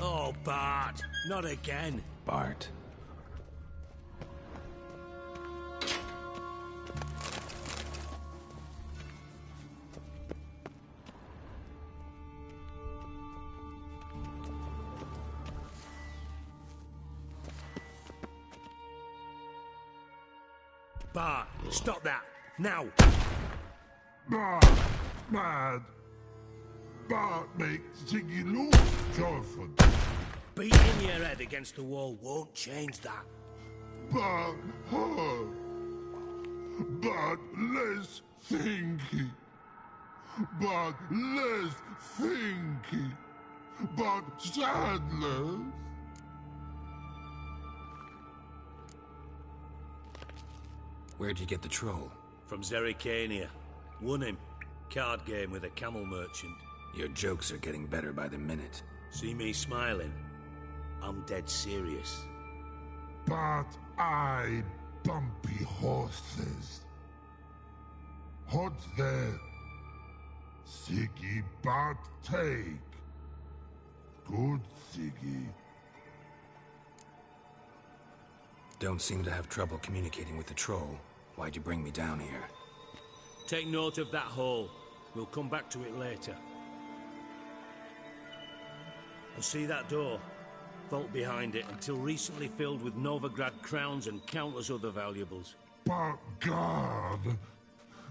Oh, Bart, not again. Bart. Bart, stop that, now! Bart, mad. Bart makes Ziggy lose, Jonathan. Beating your head against the wall won't change that. Bart hurt. Bart less thinky. Bart less thinky. Bart sadless. Where'd you get the troll? From Zerrikania. Won him. Card game with a camel merchant. Your jokes are getting better by the minute. See me smiling? I'm dead serious. But I bumpy horses. Hot there. Siggy but take. Good Siggy. Don't seem to have trouble communicating with the troll. Why'd you bring me down here? Take note of that hole. We'll come back to it later. And see that door? Vault behind it, until recently filled with Novigrad crowns and countless other valuables. But God,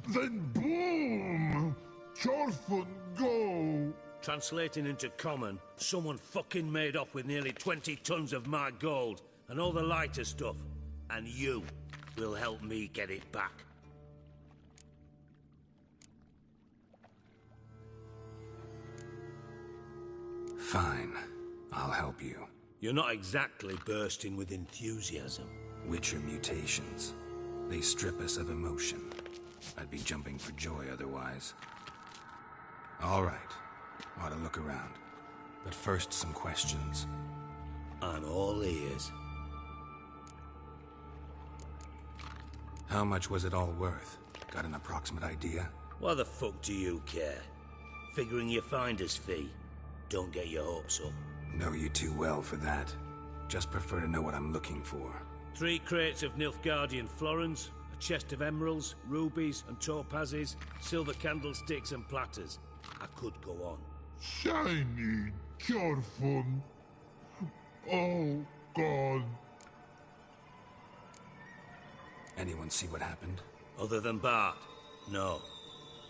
then boom! Chorfun go! Translating into common, someone fucking made off with nearly 20 tons of my gold and all the lighter stuff. And you will help me get it back. Fine. I'll help you. You're not exactly bursting with enthusiasm. Witcher mutations. They strip us of emotion. I'd be jumping for joy otherwise. All right. Ought to look around. But first, some questions. I'm all ears. How much was it all worth? Got an approximate idea? Why the fuck do you care? Figuring your finder's fee. Don't get your hopes up. Know you too well for that. Just prefer to know what I'm looking for. 3 crates of Nilfgaardian florins, a chest of emeralds, rubies and topazes, silver candlesticks and platters. I could go on. Shiny Chorfun. Oh, God. Anyone see what happened? Other than Bart? No.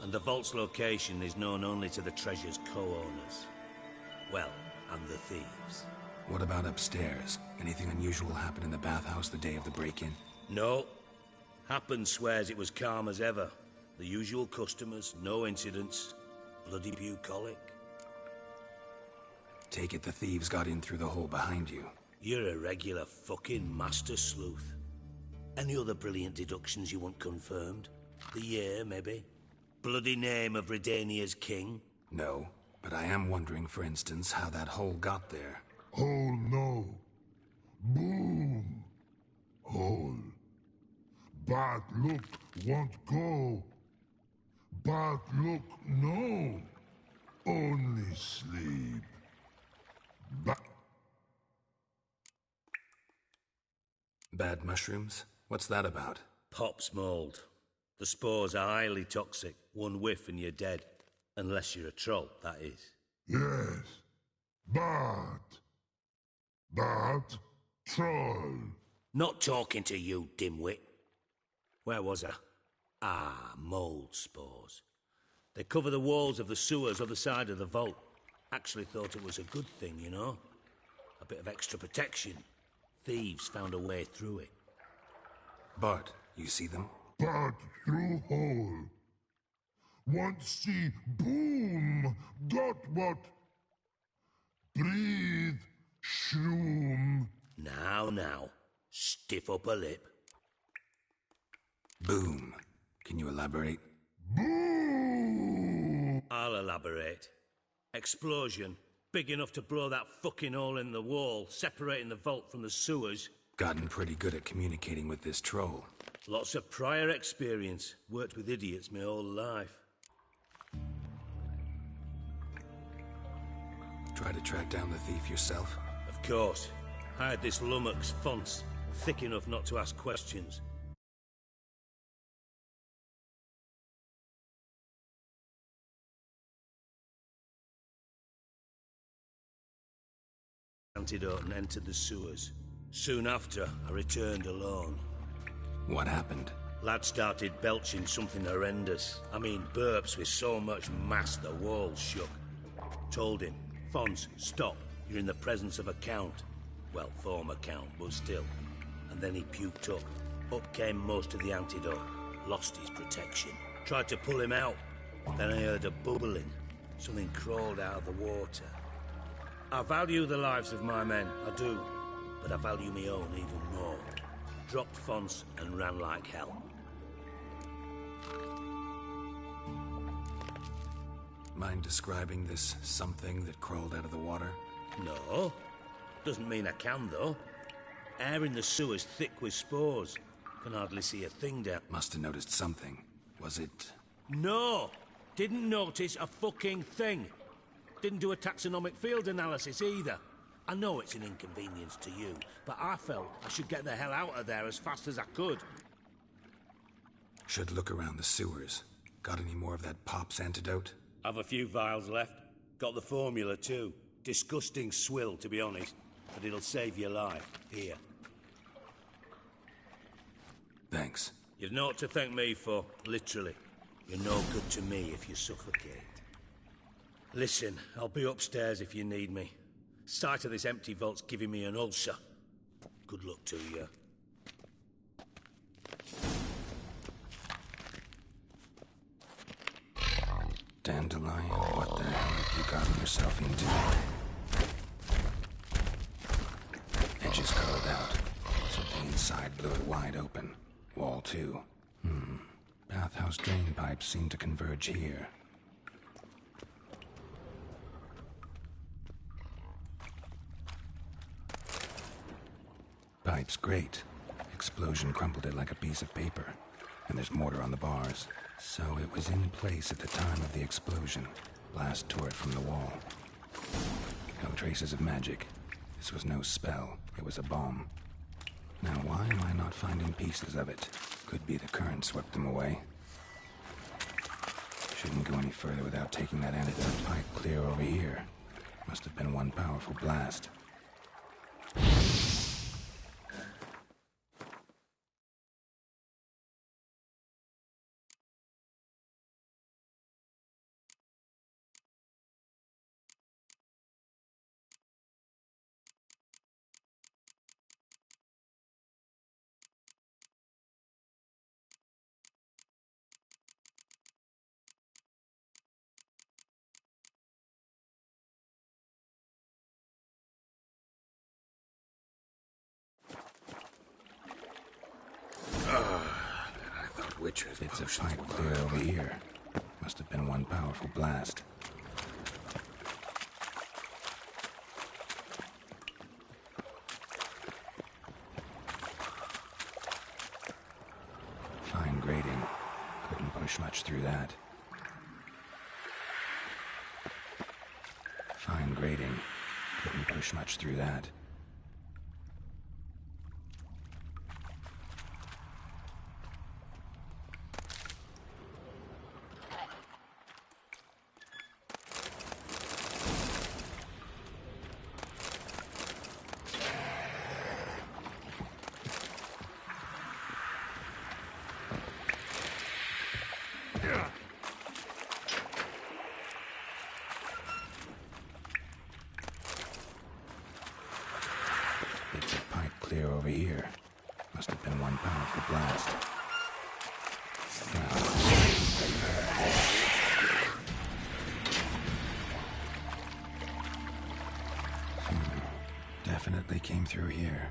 And the vault's location is known only to the treasure's co-owners. Well, and the thieves. What about upstairs? Anything unusual happen in the bathhouse the day of the break-in? No. Happen swears it was calm as ever. The usual customers, no incidents. Bloody bucolic. Take it the thieves got in through the hole behind you. You're a regular fucking master sleuth. Any other brilliant deductions you want confirmed? The year, maybe? Bloody name of Redania's king? No, but I am wondering, for instance, how that hole got there. Oh, no. Boom. Hole. Bad look won't go. Bad look no. Only sleep. Bad mushrooms? What's that about? Pop's mold. The spores are highly toxic. One whiff and you're dead. Unless you're a troll, that is. Yes. Bad troll. Not talking to you, dimwit. Where was I? Ah, mold spores. They cover the walls of the sewers other side of the vault. Actually thought it was a good thing, you know? A bit of extra protection. Thieves found a way through it. Bart, you see them? Bad through hole. Want see boom. Got what? Breathe. Shroom. Now. Stiff upper lip. Boom. Can you elaborate? Boom! I'll elaborate. Explosion. Big enough to blow that fucking hole in the wall, separating the vault from the sewers. Gotten pretty good at communicating with this troll. Lots of prior experience. Worked with idiots my whole life. Try to track down the thief yourself? Of course. I had this lummox fonts, thick enough not to ask questions. Antidote and entered the sewers. Soon after, I returned alone. What happened? Lad started belching something horrendous. I mean, burps with so much mass the walls shook. Told him, Fons, stop. You're in the presence of a count. Well, former count, but still. And then he puked up. Up came most of the antidote. Lost his protection. Tried to pull him out. Then I heard a bubbling. Something crawled out of the water. I value the lives of my men, I do. But I value my own even more. Dropped Fons and ran like hell. Mind describing this something that crawled out of the water? No. Doesn't mean I can, though. Air in the sewer's thick with spores. Can hardly see a thing down. Must have noticed something. Was it... No! Didn't notice a fucking thing. Didn't do a taxonomic field analysis either. I know it's an inconvenience to you, but I felt I should get the hell out of there as fast as I could. Should look around the sewers. Got any more of that Pop's antidote? I've a few vials left. Got the formula too. Disgusting swill, to be honest. But it'll save your life. Here. Thanks. You've naught to thank me for, literally. You're no good to me if you suffocate. Listen, I'll be upstairs if you need me. Sight of this empty vault's giving me an ulcer. Good luck to you. Dandelion, what the hell have you gotten yourself into? Edges curled out. Something inside blew it wide open. Wall too. Bathhouse drain pipes seem to converge here. Pipe's great. Explosion crumpled it like a piece of paper. And there's mortar on the bars. So it was in place at the time of the explosion. Blast tore it from the wall. No traces of magic. This was no spell. It was a bomb. Now why am I not finding pieces of it? Could be the current swept them away. Shouldn't go any further without taking that antidote pipe clear over here. Must have been one powerful blast. Witcher's it's a pipe clear over here. Must have been one powerful blast. Fine grating. Couldn't push much through that. Fine grating. Couldn't push much through that. It's a pipe clear over here. Must have been one powerful blast. Definitely came through here.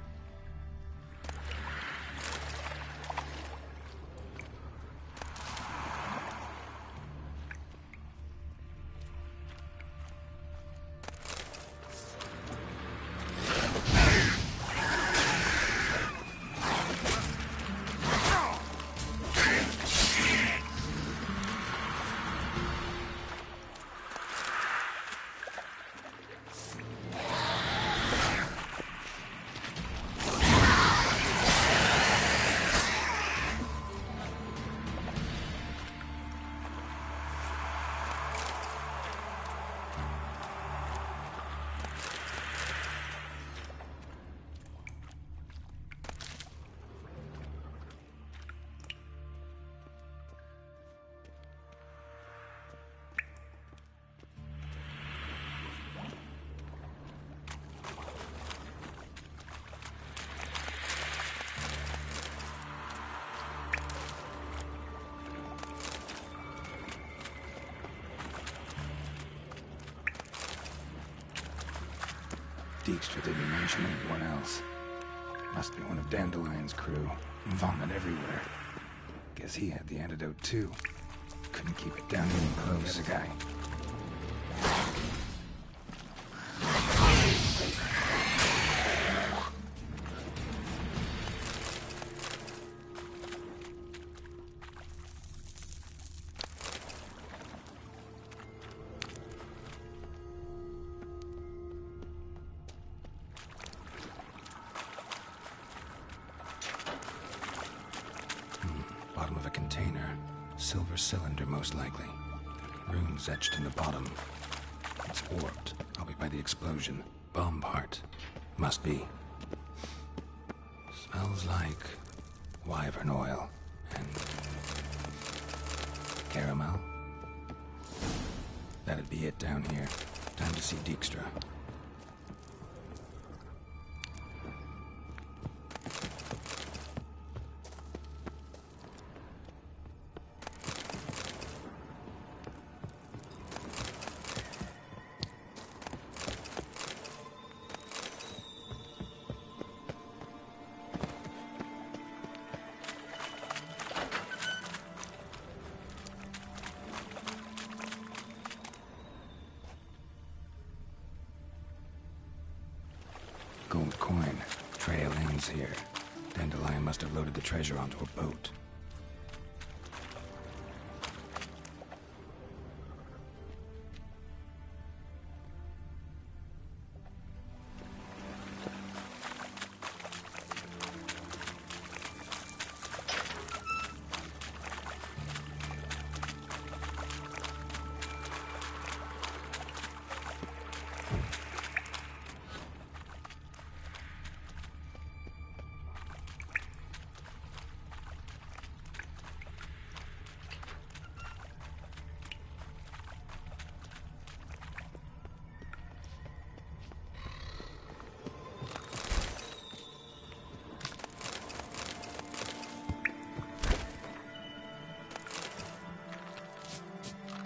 Dijkstra didn't mention anyone else. Must be one of Dandelion's crew. Vomit everywhere. Guess he had the antidote too. Couldn't keep it down any close. The other guy. Bottom of a container. Silver cylinder, most likely. Runes etched in the bottom. It's warped, probably by the explosion. Bomb part. Must be. Smells like wyvern oil and caramel. That'd be it down here. Time to see Dijkstra. Gold coin. Trail ends here. Dandelion must have loaded the treasure onto a boat.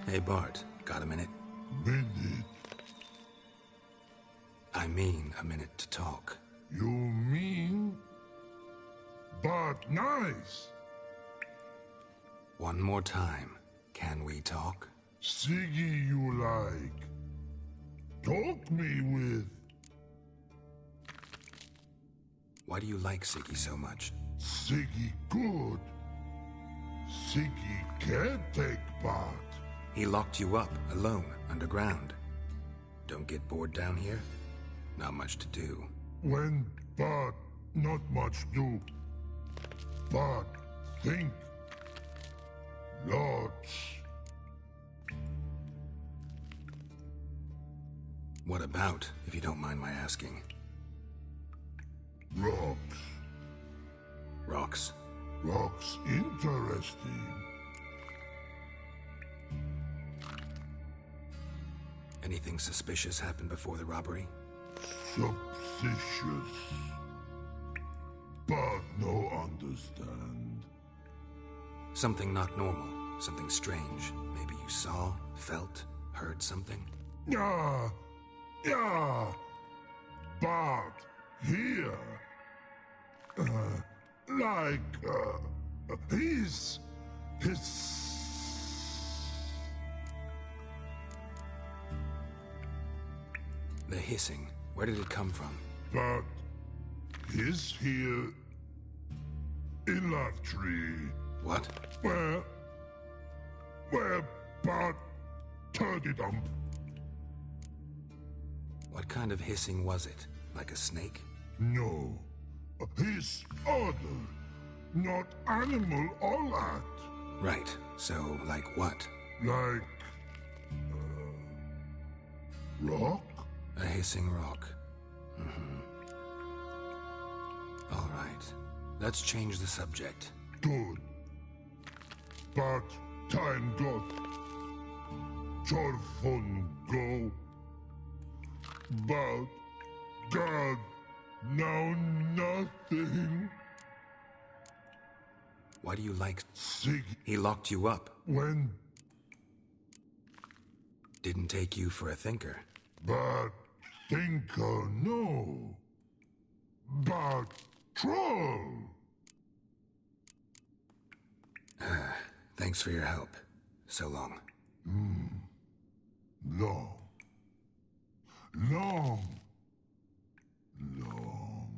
Hey, Bart, got a minute? Minute? I mean a minute to talk. You mean? But nice. One more time. Can we talk? Siggy you like. Talk me with. Why do you like Siggy so much? Siggy good. Siggy can't take part. He locked you up, alone, underground. Don't get bored down here? Not much to do. When but not much do. But think. Lots. What about, if you don't mind my asking? Rocks. Rocks? Rocks interesting. Anything suspicious happened before the robbery? Suspicious. But no understand. Something not normal, something strange. Maybe you saw, felt, heard something? Yeah. But here. His. The hissing. Where did it come from? But he's here in that tree. What? Where but turkey dump. What kind of hissing was it? Like a snake? No. His other. Not animal all that. Right. So, like what? Like rock? A hissing rock. All right. Let's change the subject. Good. But time got Torfon go. But God now nothing. Why do you like... Sig He locked you up. when Didn't take you for a thinker. but thinker, no. But troll. Thanks for your help. So long. Long. Long. Long.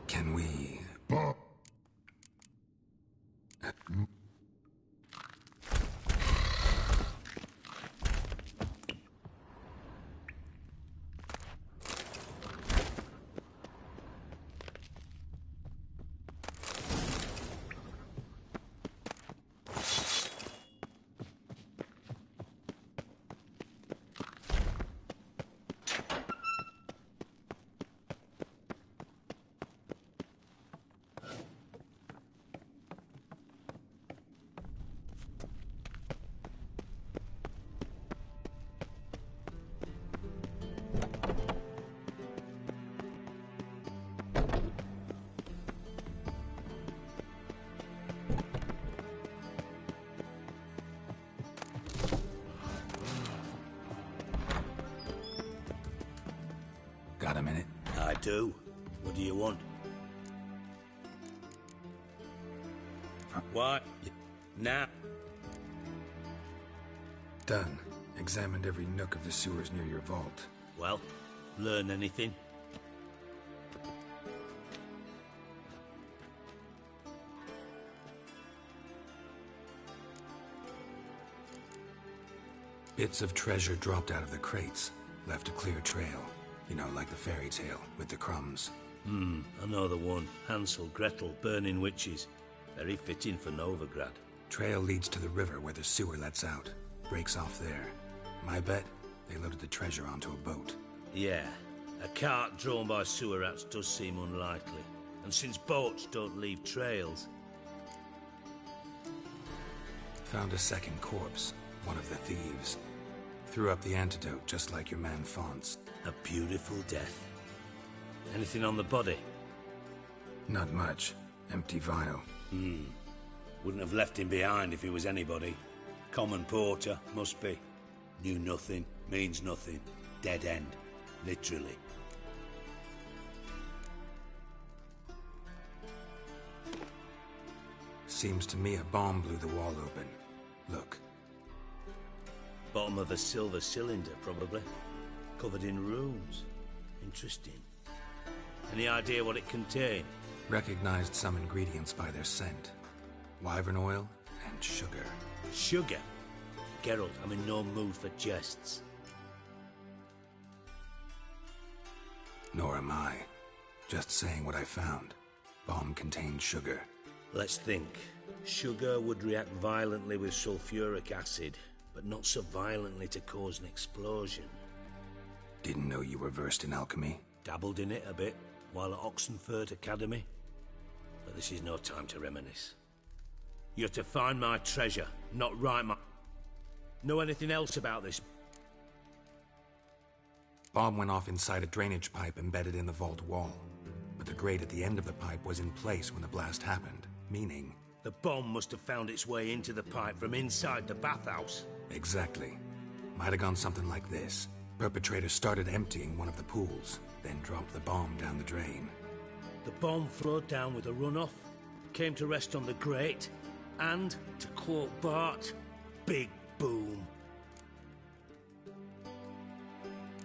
Can we... But Got a minute? I do. What do you want? What? Now? Done. Examined every nook of the sewers near your vault. Well, learn anything? Bits of treasure dropped out of the crates. Left a clear trail. You know, like the fairy tale, with the crumbs. I know the one. Hansel, Gretel, burning witches. Very fitting for Novigrad. Trail leads to the river where the sewer lets out. Breaks off there. My bet, they loaded the treasure onto a boat. Yeah. A cart drawn by sewer rats does seem unlikely. And since boats don't leave trails... Found a second corpse. One of the thieves. Threw up the antidote just like your man Fonz. A beautiful death. Anything on the body? Not much. Empty vial. Wouldn't have left him behind if he was anybody. Common porter, must be. Knew nothing, means nothing. Dead end. Literally. Seems to me a bomb blew the wall open. Look. Bottom of a silver cylinder, probably. Covered in runes. Interesting. Any idea what it contained? Recognized some ingredients by their scent. Wyvern oil and sugar. Sugar? Geralt, I'm in no mood for jests. Nor am I. Just saying what I found. Bomb contained sugar. Let's think. Sugar would react violently with sulfuric acid, but not so violently to cause an explosion. Didn't know you were versed in alchemy. Dabbled in it a bit while at Oxenford Academy. But this is no time to reminisce. You're to find my treasure, not write my... Know anything else about this? Bomb went off inside a drainage pipe embedded in the vault wall. But the grate at the end of the pipe was in place when the blast happened, meaning... The bomb must have found its way into the pipe from inside the bathhouse. Exactly. Might have gone something like this. Perpetrator started emptying one of the pools, then dropped the bomb down the drain. The bomb flowed down with a runoff, came to rest on the grate, and, to quote Bart, big boom.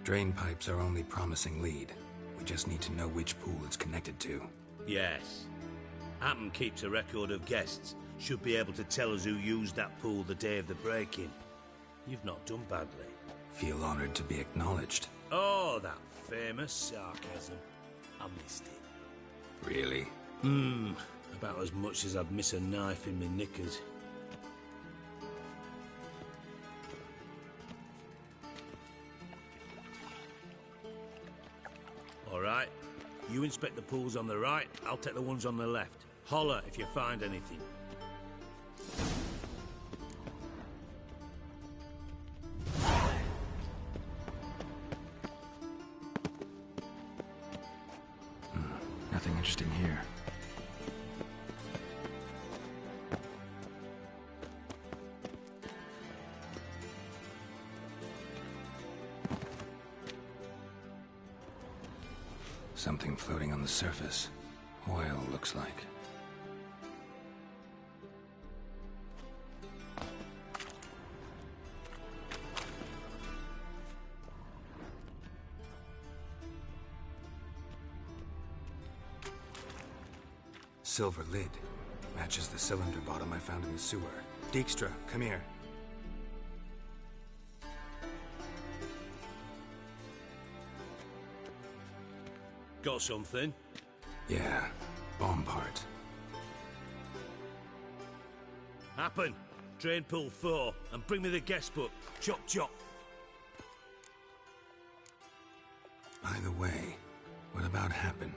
Drain pipes are only promising lead. We just need to know which pool it's connected to. Yes. Appen keeps a record of guests. Should be able to tell us who used that pool the day of the break-in. You've not done badly. Feel honored to be acknowledged. Oh, that famous sarcasm. I missed it. Really? About as much as I'd miss a knife in my knickers. All right. You inspect the pools on the right, I'll take the ones on the left. Holler if you find anything. Nothing interesting here. Something floating on the surface. Oil, looks like. Silver lid. Matches the cylinder bottom I found in the sewer. Dijkstra, come here. Got something? Yeah, bomb part. Happen. Drain pool 4, and bring me the guest book. Chop chop. By the way, what about Happen?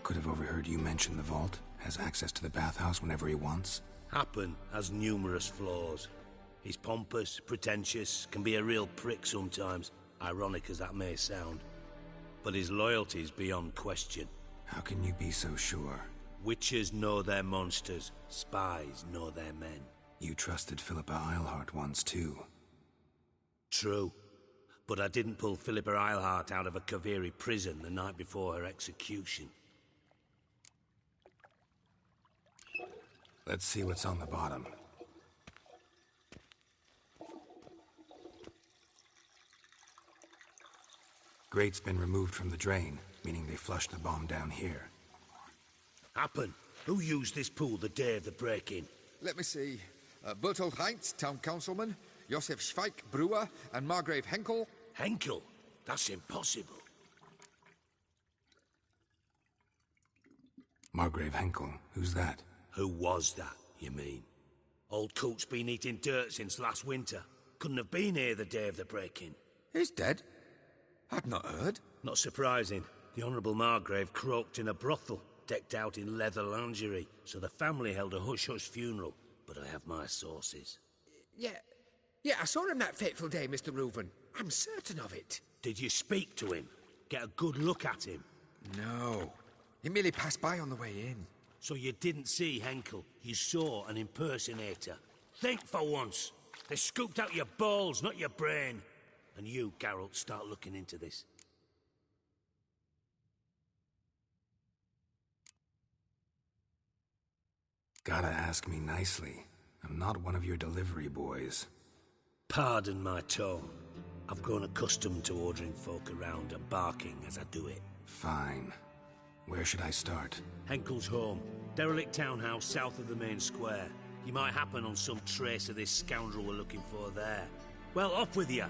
Could have overheard you mention the vault. Has access to the bathhouse whenever he wants. Happen has numerous flaws. He's pompous, pretentious, can be a real prick sometimes, ironic as that may sound. But his loyalty's beyond question. How can you be so sure? Witches know their monsters, spies know their men. You trusted Philippa Eilhart once too. True. But I didn't pull Philippa Eilhart out of a Kaviri prison the night before her execution. Let's see what's on the bottom. Grate's been removed from the drain, meaning they flushed the bomb down here. Happen. Who used this pool the day of the break-in? Let me see. Bertolt Heinz, town councilman, Josef Schweik, brewer, and Margrave Henkel. Henkel? That's impossible. Margrave Henkel? Who's that? Who was that, you mean? Old coot's been eating dirt since last winter. Couldn't have been here the day of the break-in. He's dead? I'd not heard. Not surprising. The Honourable Margrave croaked in a brothel, decked out in leather lingerie, so the family held a hush-hush funeral. But I have my sources. Yeah, I saw him that fateful day, Mr. Reuven. I'm certain of it. Did you speak to him? Get a good look at him? No. He merely passed by on the way in. So you didn't see Henkel, you saw an impersonator. Think for once. They scooped out your balls, not your brain. And you, Geralt, start looking into this. Gotta ask me nicely. I'm not one of your delivery boys. Pardon my tone. I've grown accustomed to ordering folk around and barking as I do it. Fine. Where should I start? Henkel's home. Derelict townhouse south of the main square. You might happen on some trace of this scoundrel we're looking for there. Well, off with you!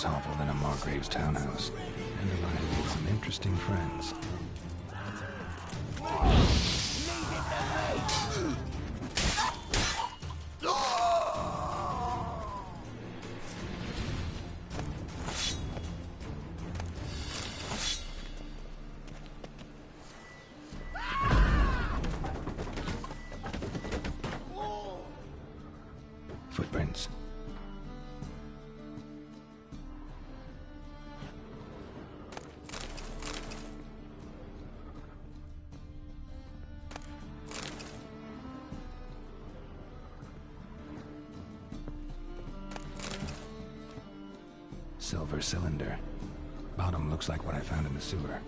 worse hovel than a Margrave's townhouse. And I made some interesting friends. Footprints. Silver cylinder. Bottom looks like what I found in the sewer.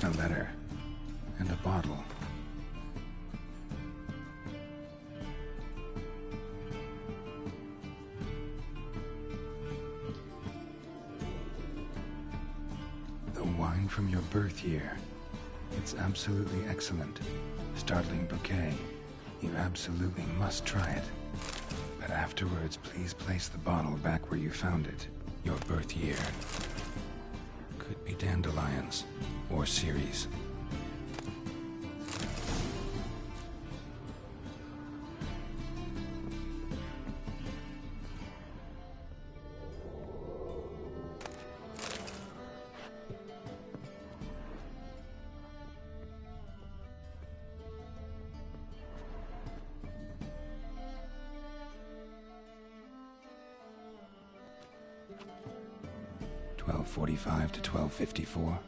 A letter. And a bottle. The wine from your birth year. It's absolutely excellent. Startling bouquet. You absolutely must try it. But afterwards, please place the bottle back where you found it. Your birth year. Could be dandelions. Or Ceres. .45 to 12:54.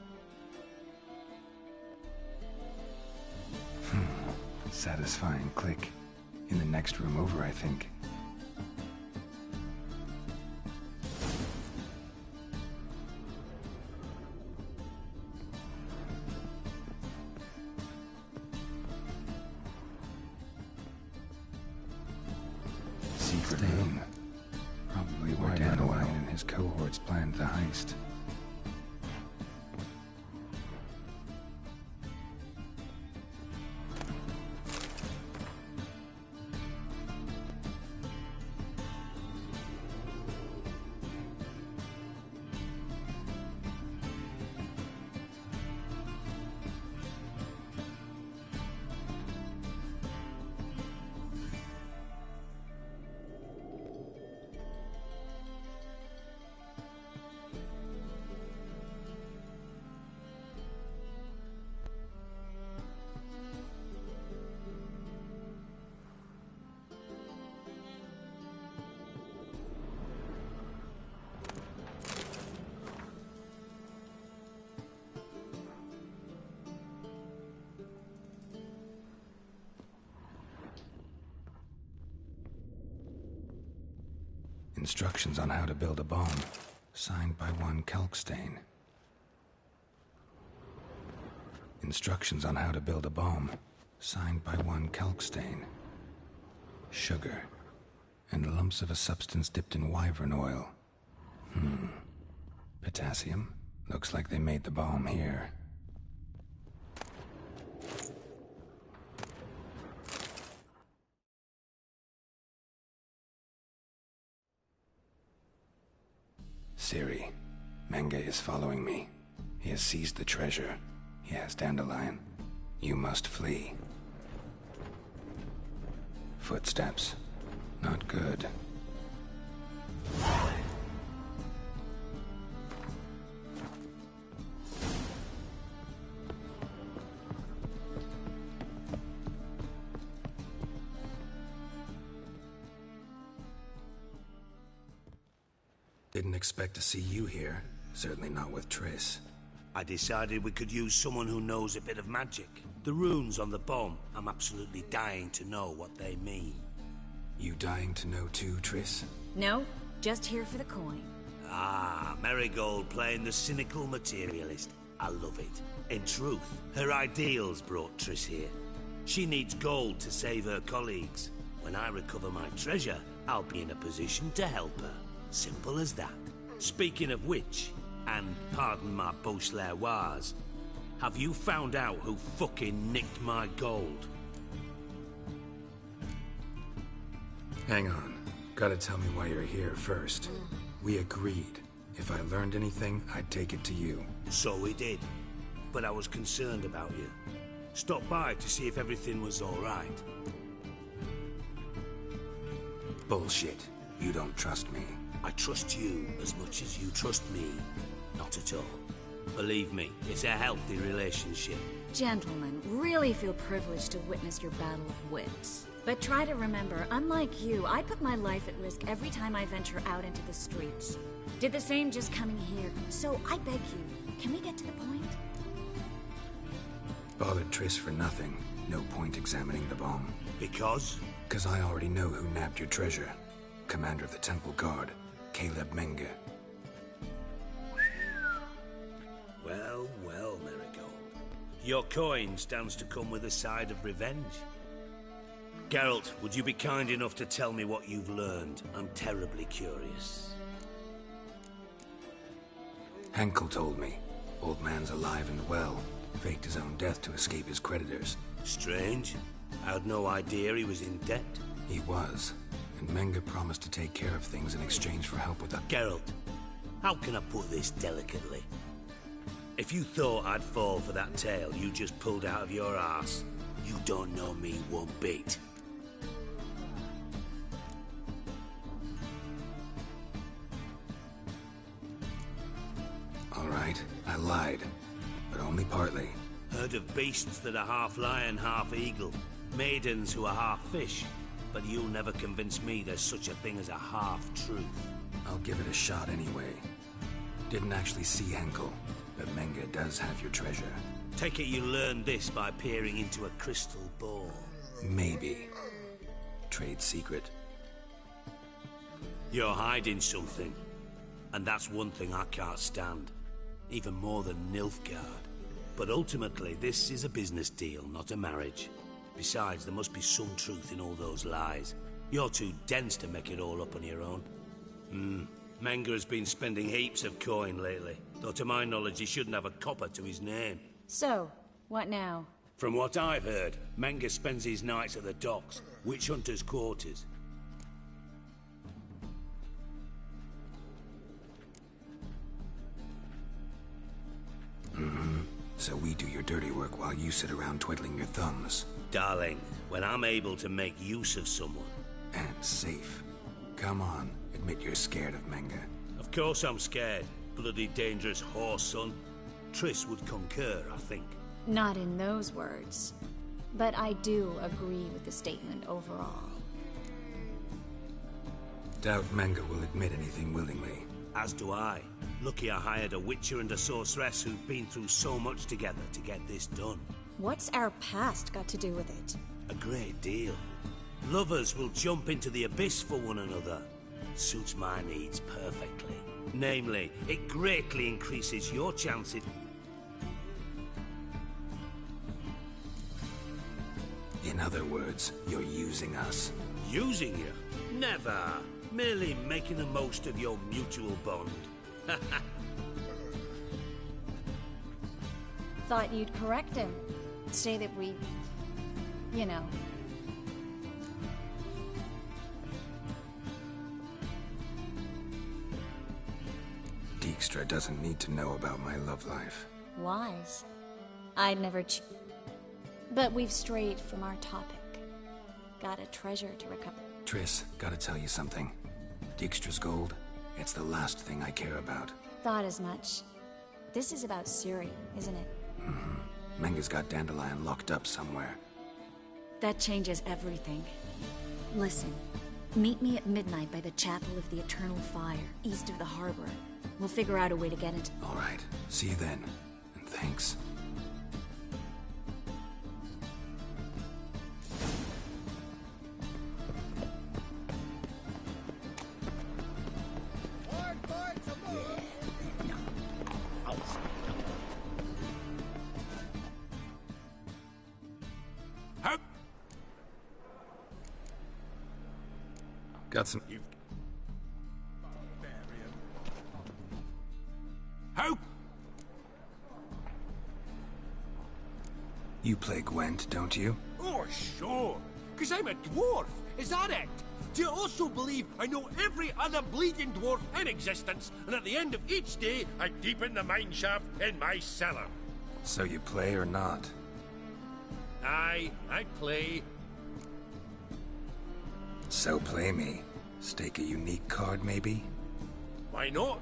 Satisfying click. In the next room over, I think. Secret room. Probably where Dandelion and his cohorts planned the heist. Instructions on how to build a bomb, signed by one Kalkstain. Instructions on how to build a bomb, signed by one Kalkstain. Sugar, and lumps of a substance dipped in wyvern oil. Potassium? Looks like they made the bomb here. Siri, Menge is following me. He has seized the treasure. He has Dandelion. You must flee. Footsteps. Not good. Didn't expect to see you here. Certainly not with Triss. I decided we could use someone who knows a bit of magic. The runes on the bomb, I'm absolutely dying to know what they mean. You dying to know too, Triss? No, just here for the coin. Ah, Marigold playing the cynical materialist. I love it. In truth, her ideals brought Triss here. She needs gold to save her colleagues. When I recover my treasure, I'll be in a position to help her. Simple as that. Speaking of which, and pardon my Beauclervoise, have you found out who fucking nicked my gold? Hang on. Gotta tell me why you're here first. We agreed. If I learned anything, I'd take it to you. So we did. But I was concerned about you. Stopped by to see if everything was all right. Bullshit. You don't trust me. I trust you as much as you trust me. Not at all. Believe me, it's a healthy relationship. Gentlemen, really feel privileged to witness your battle of wits. But try to remember, unlike you, I put my life at risk every time I venture out into the streets. Did the same just coming here. So I beg you, can we get to the point? Bothered Triss for nothing. No point examining the bomb. Because? Because I already know who nabbed your treasure. Commander of the Temple Guard, Caleb Menge. Well, well, Marigold. Your coin stands to come with a side of revenge. Geralt, would you be kind enough to tell me what you've learned? I'm terribly curious. Henkel told me. Old man's alive and well. Faked his own death to escape his creditors. Strange. I had no idea he was in debt. He was. And Menge promised to take care of things in exchange for help with the... Geralt, how can I put this delicately? If you thought I'd fall for that tale you just pulled out of your arse, you don't know me one bit. All right, I lied. But only partly. Heard of beasts that are half lion, half eagle. Maidens who are half fish. But you'll never convince me there's such a thing as a half-truth. I'll give it a shot anyway. Didn't actually see Henkel, but Menge does have your treasure. Take it you learned this by peering into a crystal ball. Maybe. Trade secret. You're hiding something. And that's one thing I can't stand. Even more than Nilfgaard. But ultimately, this is a business deal, not a marriage. Besides, there must be some truth in all those lies. You're too dense to make it all up on your own. Menge has been spending heaps of coin lately. Though to my knowledge, he shouldn't have a copper to his name. So, what now? From what I've heard, Menge spends his nights at the docks, witch hunters' quarters. So we do your dirty work while you sit around twiddling your thumbs. Darling, when I'm able to make use of someone... And safe. Come on, admit you're scared of Menge. Of course I'm scared. Bloody dangerous horse, son. Triss would concur, I think. Not in those words. But I do agree with the statement overall. Doubt Menge will admit anything willingly. As do I. Lucky I hired a witcher and a sorceress who've been through so much together to get this done. What's our past got to do with it? A great deal. Lovers will jump into the abyss for one another. Suits my needs perfectly. Namely, it greatly increases your chances. In other words, you're using us. Using you? Never. Merely making the most of your mutual bond. Thought you'd correct him. Say that we... you know... Dijkstra doesn't need to know about my love life. Wise. I'd never But we've strayed from our topic. Got a treasure to recover. Triss, gotta tell you something. Dijkstra's gold, it's the last thing I care about. Thought as much. This is about Ciri, isn't it? Menge's got Dandelion locked up somewhere. That changes everything. Listen, meet me at midnight by the Chapel of the Eternal Fire, east of the harbor. We'll figure out a way to get into... All right, see you then, and thanks. Got some... How? You play Gwent, don't you? Oh, sure. Because I'm a dwarf. Is that it? Do you also believe I know every other bleeding dwarf in existence, and at the end of each day, I deepen the mineshaft in my cellar? So you play or not? Aye, I play. So play me. Stake a unique card, maybe? Why not?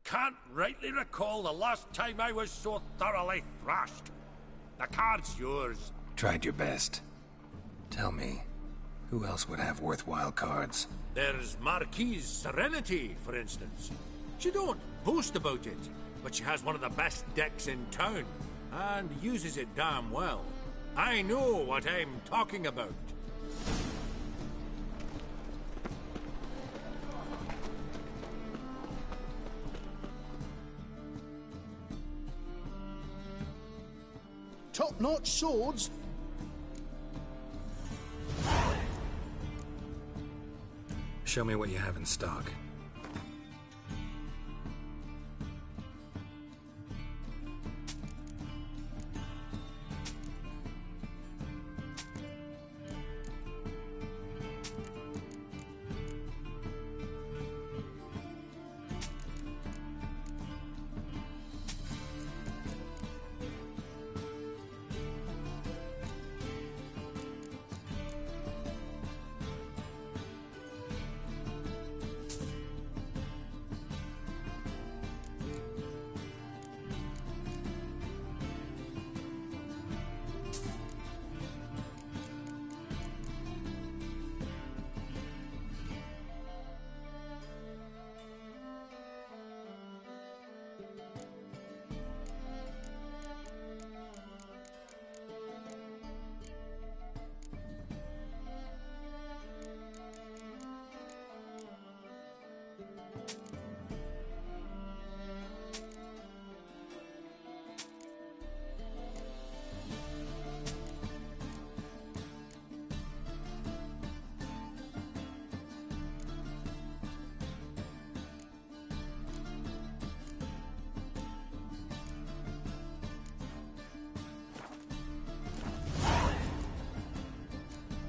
Can't rightly recall the last time I was so thoroughly thrashed. The card's yours. Tried your best. Tell me, who else would have worthwhile cards? There's Marquise Serenity, for instance. She don't boast about it, but she has one of the best decks in town, and uses it damn well. I know what I'm talking about. Top-notch swords? Show me what you have in stock.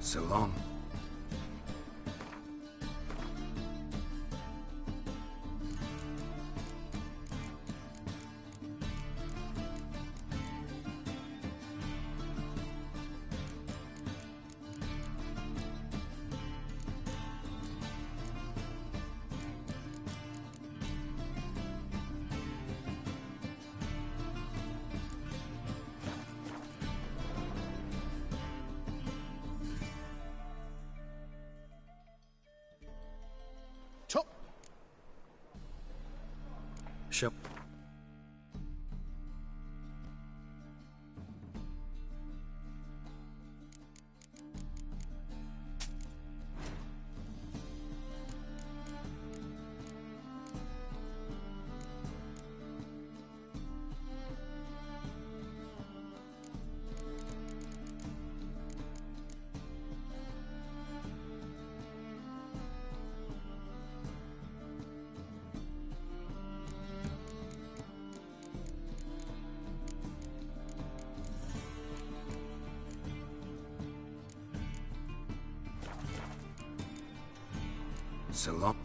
So long. Top. Show. So long.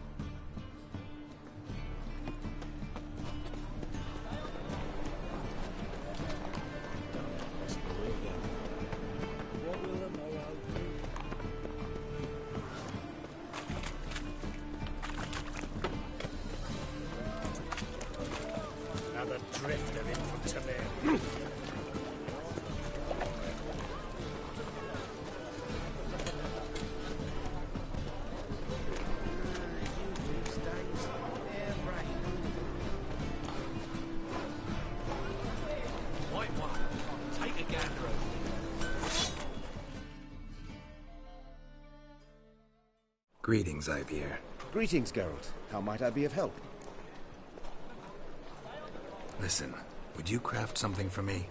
Now the drift of infantry. Greetings, Ivier. Greetings, Geralt. How might I be of help? Listen, would you craft something for me?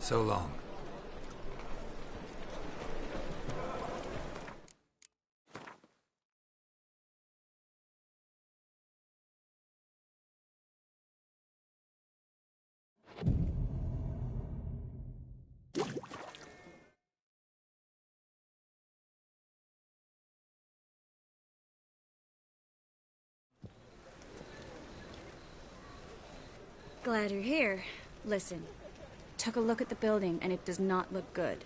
So long. Glad you're here. Listen, took a look at the building and it does not look good.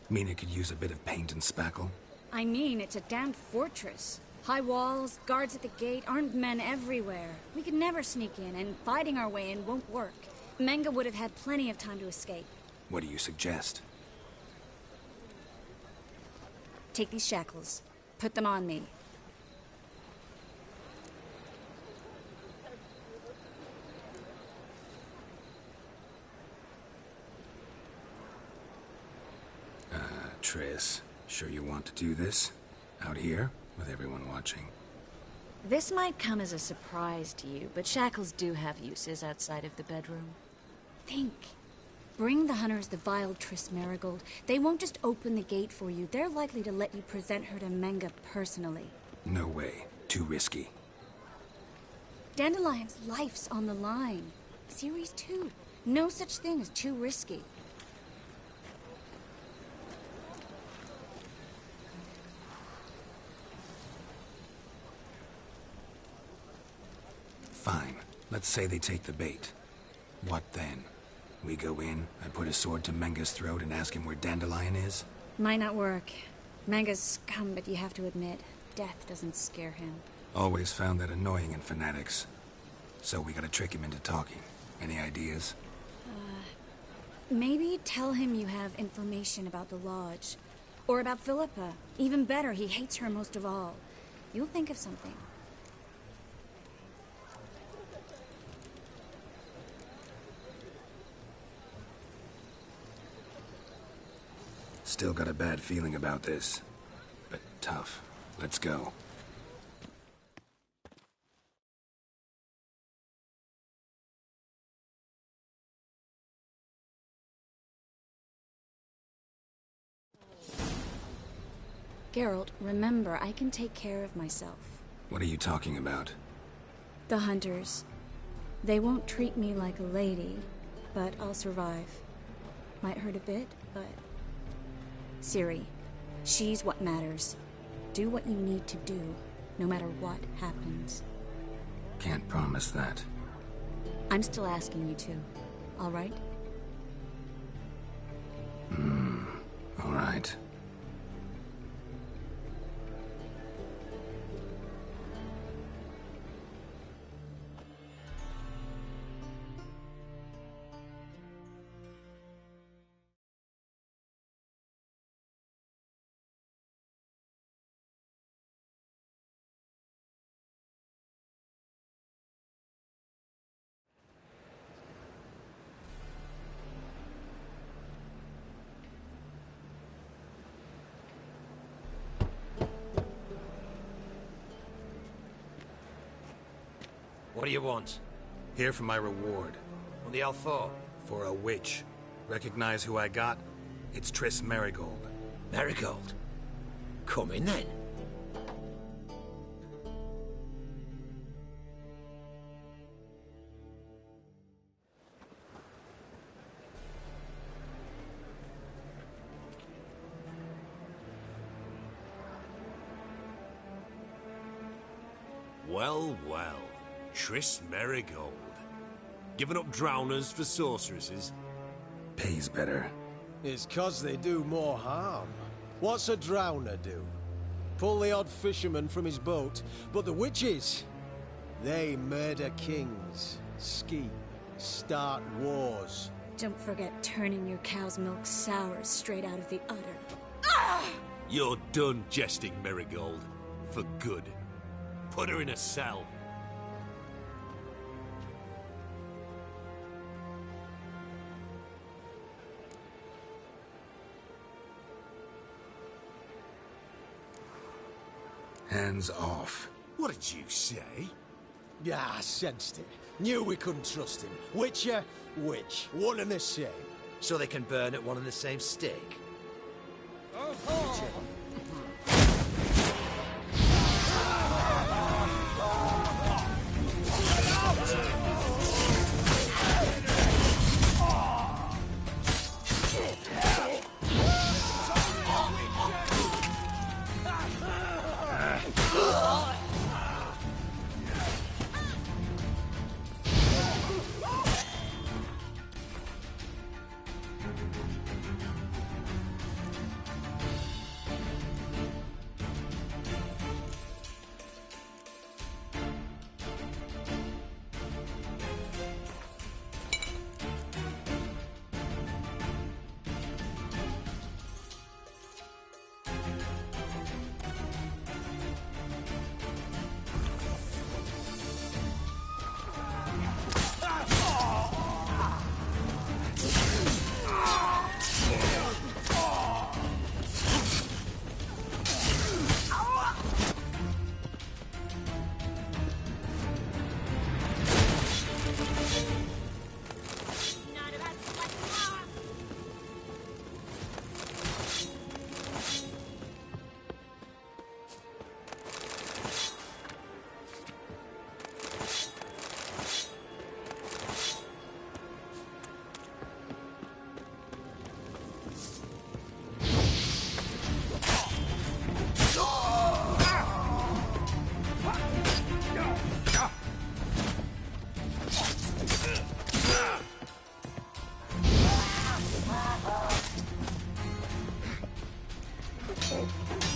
Mean it could use a bit of paint and spackle? I mean, it's a damned fortress. High walls, guards at the gate, armed men everywhere. We could never sneak in, and fighting our way in won't work. Menga would have had plenty of time to escape. What do you suggest? Take these shackles. Put them on me. Triss, sure you want to do this? Out here, with everyone watching? This might come as a surprise to you, but shackles do have uses outside of the bedroom. Think. Bring the hunters the vile Triss Marigold. They won't just open the gate for you. They're likely to let you present her to Menga personally. No way. Too risky. Dandelion's life's on the line. Series 2. No such thing as too risky. Fine. Let's say they take the bait. What then? We go in, I put a sword to Menga's throat and ask him where Dandelion is? Might not work. Menga's scum, but you have to admit, death doesn't scare him. Always found that annoying in fanatics. So we gotta trick him into talking. Any ideas? Maybe tell him you have information about the Lodge. Or about Philippa. Even better, he hates her most of all. You'll think of something. Still got a bad feeling about this. But tough. Let's go. Geralt, remember, I can take care of myself. What are you talking about? The hunters. They won't treat me like a lady, but I'll survive. Might hurt a bit, but... Ciri, she's what matters. Do what you need to do, no matter what happens. Can't promise that. I'm still asking you to, all right? All right. What do you want? Here for my reward. What the hell for? For a witch. Recognize who I got? It's Triss Marigold. Marigold? Come in then. Well, well. Triss Marigold. Giving up drowners for sorceresses? Pays better. It's 'cause they do more harm. What's a drowner do? Pull the odd fisherman from his boat, but the witches, they murder kings, scheme, start wars. Don't forget turning your cow's milk sour straight out of the udder. You're done jesting, Marigold. For good. Put her in a cell. Hands off. What did you say? Yeah, I sensed it. Knew we couldn't trust him. Witcher, witch, one and the same. so they can burn at one and the same stake.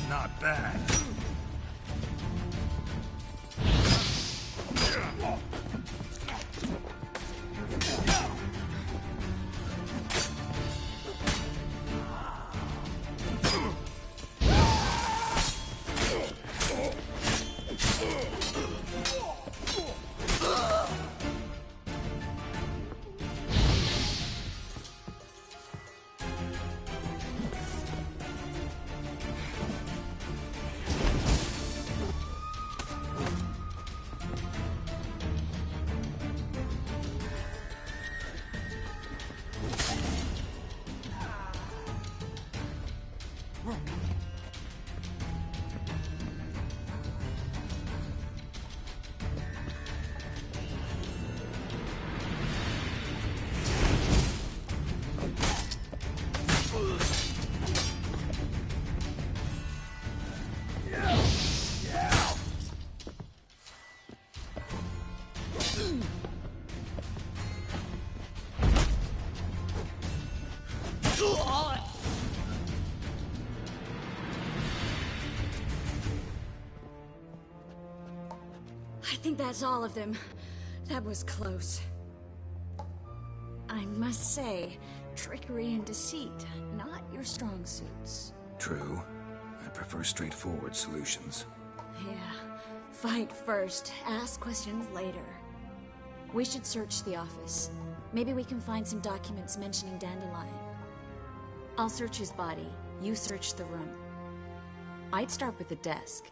Not bad. I think that's all of them. That was close. I must say, trickery and deceit, not your strong suits. True. I prefer straightforward solutions. Yeah. Fight first, ask questions later. We should search the office. Maybe we can find some documents mentioning Dandelion. I'll search his body. You search the room. I'd start with the desk.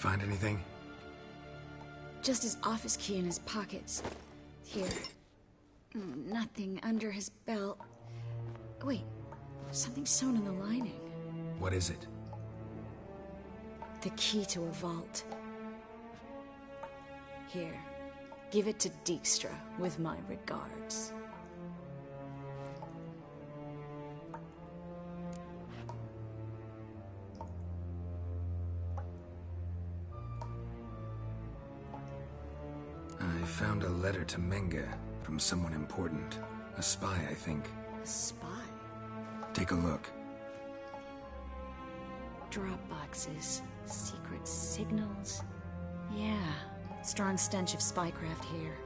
Find anything? Just his office key in his pockets. Here. Nothing under his belt. Wait, something sewn in the lining. What is it? The key to a vault. Here, give it to Dijkstra with my regards. I found a letter to Menge from someone important. A spy, I think. A spy? Take a look. Drop boxes, secret signals. Yeah, strong stench of spycraft here.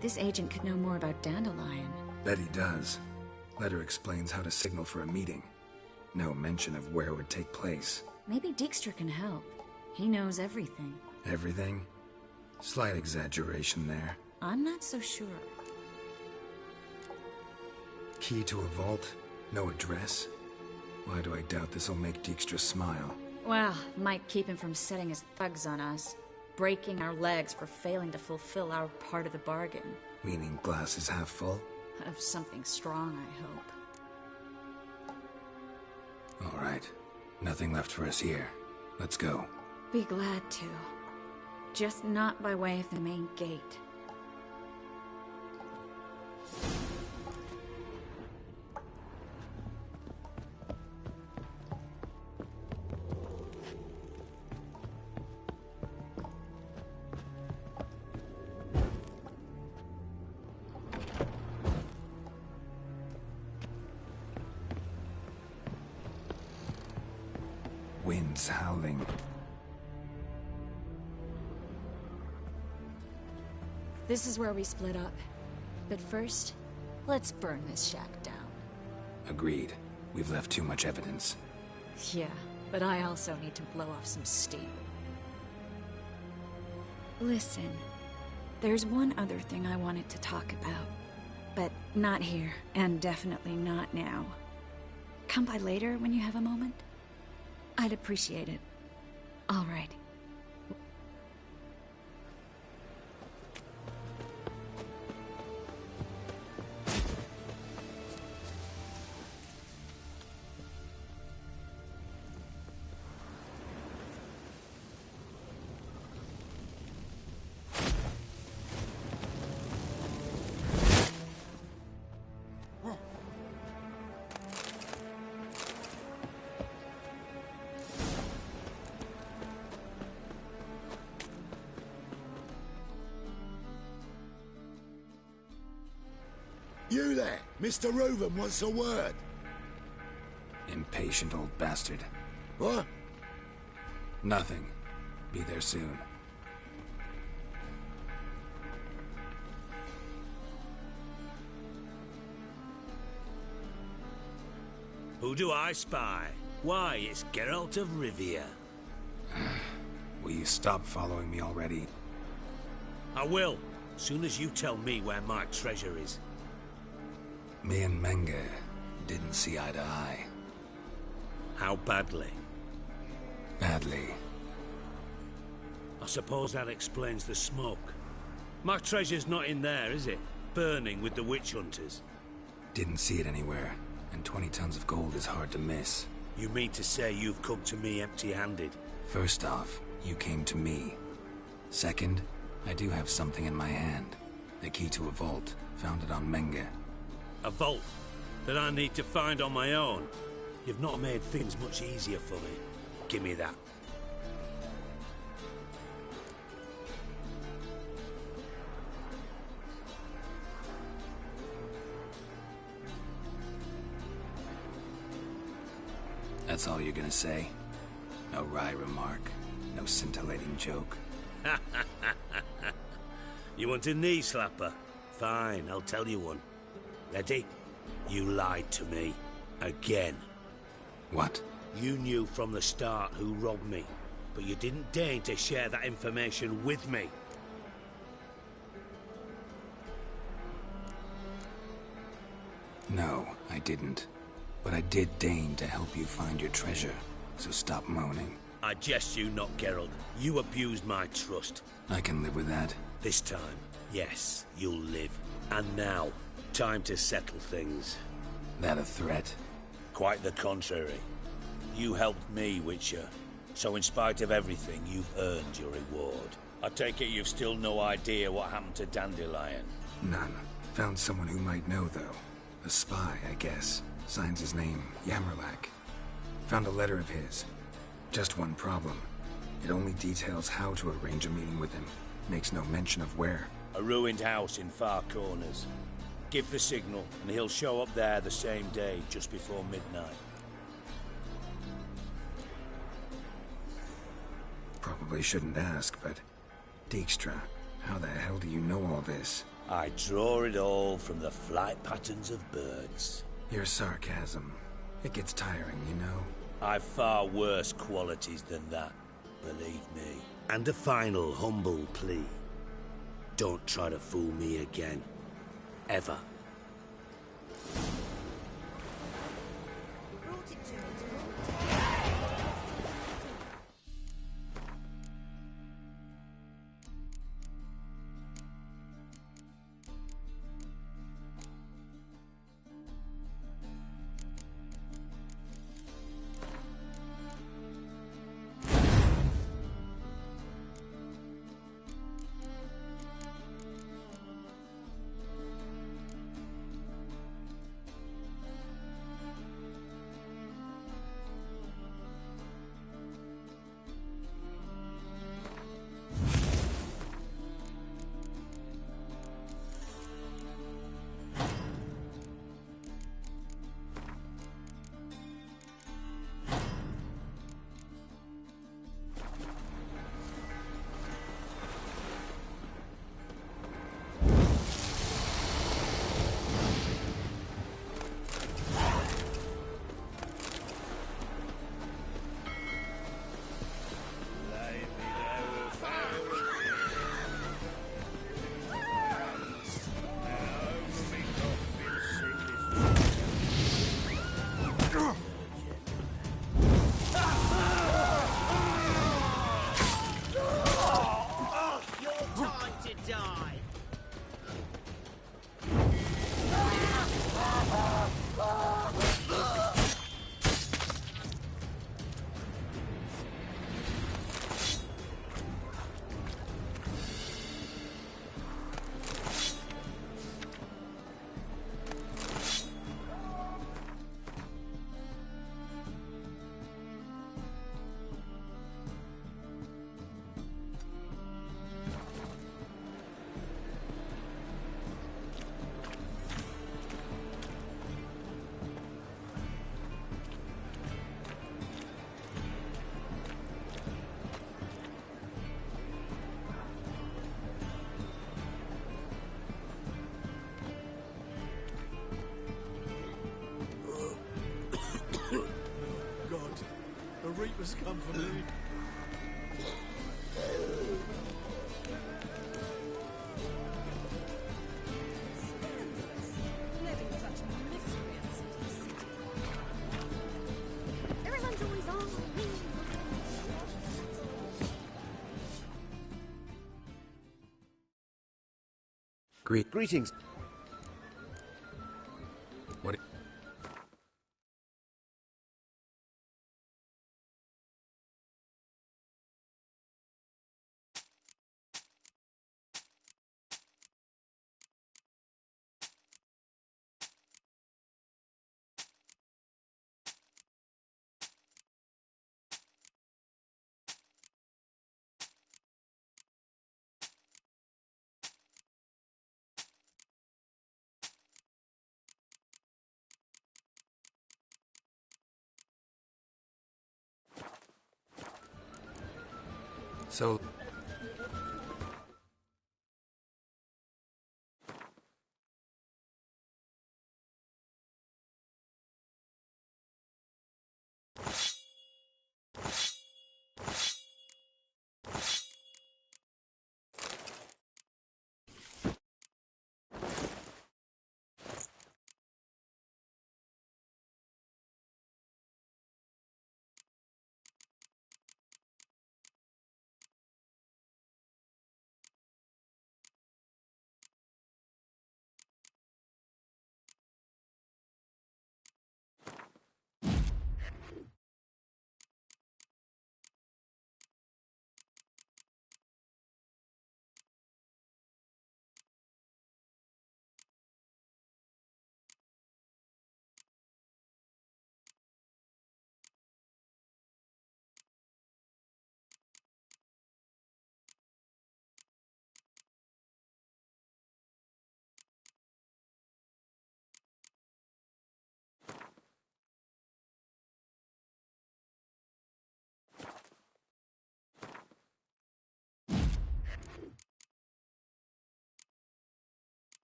This agent could know more about Dandelion. Bet he does. Letter explains how to signal for a meeting. No mention of where it would take place. Maybe Dijkstra can help. He knows everything. Everything? Slight exaggeration there. I'm not so sure. Key to a vault? No address? Why do I doubt this'll make Dijkstra smile? Well, might keep him from setting his thugs on us. Breaking our legs for failing to fulfill our part of the bargain. Meaning glass is half full? Of something strong, I hope. All right. Nothing left for us here. Let's go. Be glad to. Just not by way of the main gate. Wind's howling. This is where we split up. But first, let's burn this shack down. Agreed. We've left too much evidence. Yeah, but I also need to blow off some steam. Listen, there's one other thing I wanted to talk about. But not here, and definitely not now. Come by later when you have a moment? I'd appreciate it. All right. You there, Mr. Reuven wants a word. Impatient old bastard. What? Nothing. Be there soon. Who do I spy? Why, it's Geralt of Rivia. Will you stop following me already? I will, soon as you tell me where my treasure is. Me and Menge didn't see eye to eye. How badly? Badly. I suppose that explains the smoke. My treasure's not in there, is it? Burning with the witch hunters. Didn't see it anywhere, and 20 tons of gold is hard to miss. You mean to say you've come to me empty-handed? First off, you came to me. Second, I do have something in my hand. The key to a vault, found it on Menge. A vault that I need to find on my own. You've not made things much easier for me. Give me that. That's all you're gonna say? No wry remark, no scintillating joke. You want a knee slapper? Fine, I'll tell you one. Ready? You lied to me. Again. What? You knew from the start who robbed me, but you didn't deign to share that information with me. No, I didn't. But I did deign to help you find your treasure, so stop moaning. I jest you not, Geralt. You abused my trust. I can live with that. This time, yes, you'll live. And now, time to settle things. That a threat? Quite the contrary. You helped me, Witcher. So in spite of everything, you've earned your reward. I take it you've still no idea what happened to Dandelion? None. Found someone who might know, though. A spy, I guess. Signs his name, Yammerlack. Found a letter of his. Just one problem. It only details how to arrange a meeting with him. Makes no mention of where. A ruined house in Far Corners. Give the signal, and he'll show up there the same day, just before midnight. Probably shouldn't ask, but... Dijkstra, how the hell do you know all this? I draw it all from the flight patterns of birds. Your sarcasm. It gets tiring, you know? I've far worse qualities than that, believe me. And a final humble plea. Don't try to fool me again. Ever. Reapers come for me. Letting such miscreants into the city. Everyone's always on me. Greetings. What? So...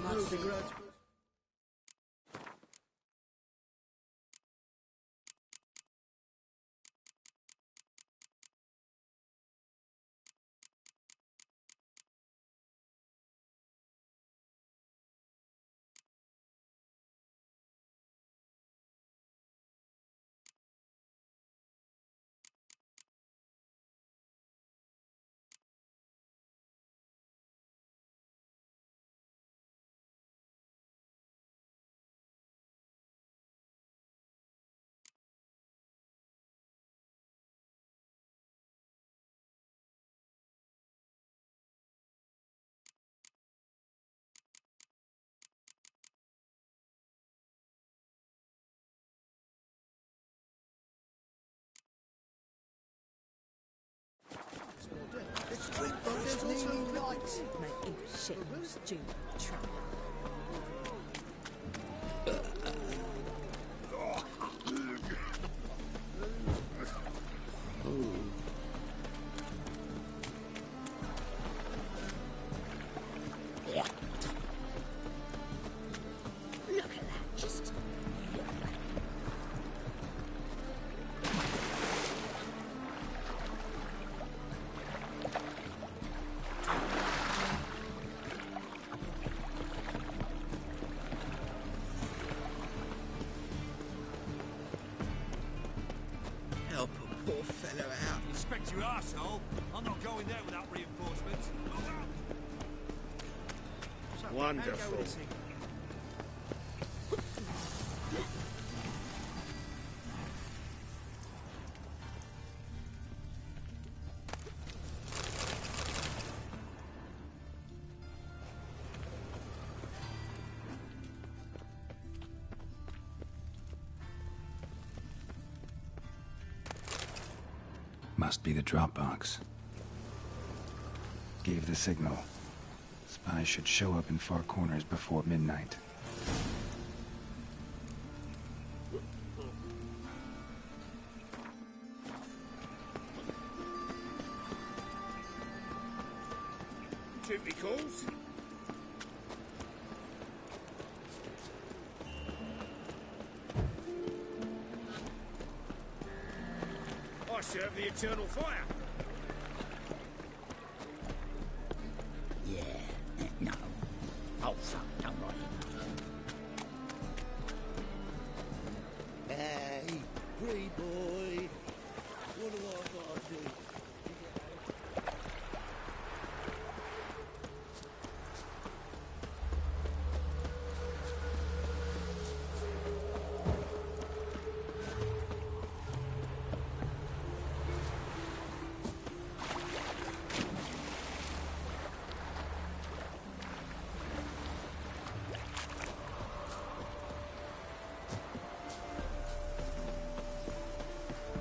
No begrudge. Making shit stupid trouble. Look at that, just Help a poor fellow out. Inspect your arsehole. I'm not going there without reinforcements. Wonderful. Must be the drop box. Gave the signal. Spies should show up in far corners before midnight. Duty calls. I serve the eternal fire. Yeah, no. Oh, fuck, don't write it. Hey, free boy. What do I gotta do?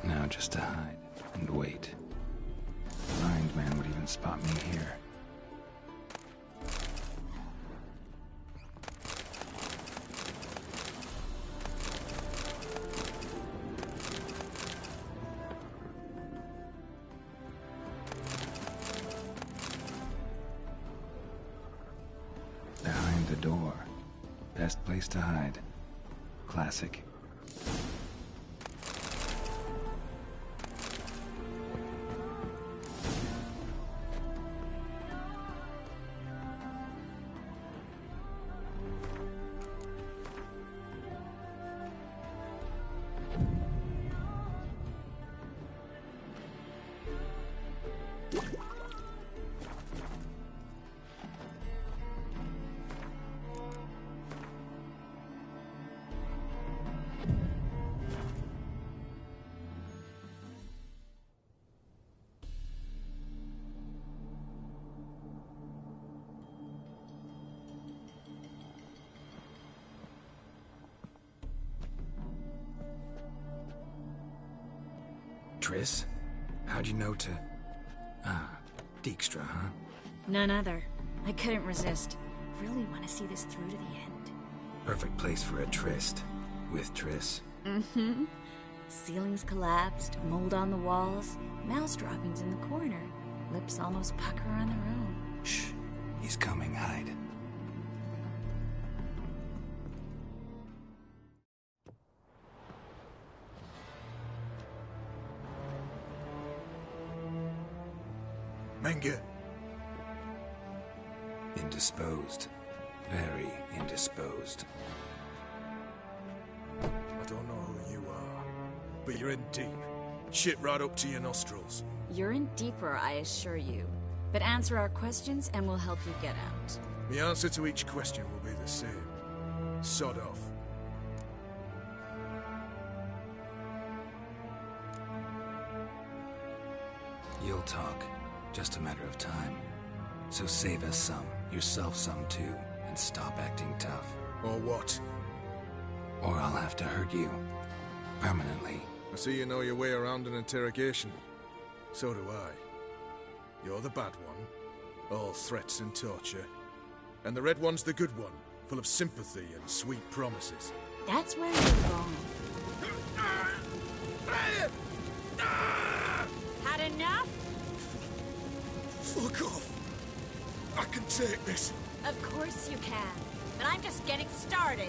Now just to hide and wait. Blind man would even spot me here. Behind the door. Best place to hide. Classic. Triss? How'd you know to... Ah, Dijkstra, huh? None other. I couldn't resist. Really want to see this through to the end. Perfect place for a tryst. With Triss. Mm-hmm. Ceilings collapsed, mold on the walls, mouse droppings in the corner. Lips almost pucker on their own. Shh. He's coming, hide. Menga? Indisposed. Very indisposed. I don't know who you are, but you're in deep. Shit right up to your nostrils. You're in deeper, I assure you. But answer our questions and we'll help you get out. The answer to each question will be the same. Sod off. You'll talk. Just a matter of time. So save us some, yourself some too, and stop acting tough. Or what? Or I'll have to hurt you. Permanently. I see you know your way around an interrogation. So do I. You're the bad one, all threats and torture. And the red one's the good one, full of sympathy and sweet promises. That's where you're wrong. Had enough? Fuck off. I can take this. Of course you can. But I'm just getting started.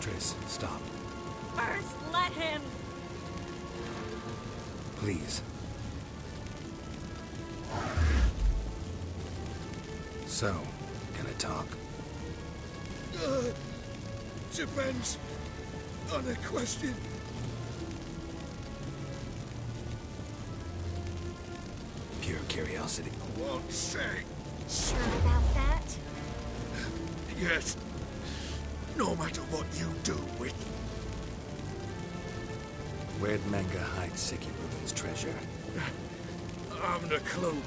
Triss, stop. First, let him. Please. So, gonna talk? Depends on the question. Pure curiosity. I won't say. Sure about that? Yes. No matter what you do with. Where'd Manga hide Sicky Reuben's treasure? I haven't a clue.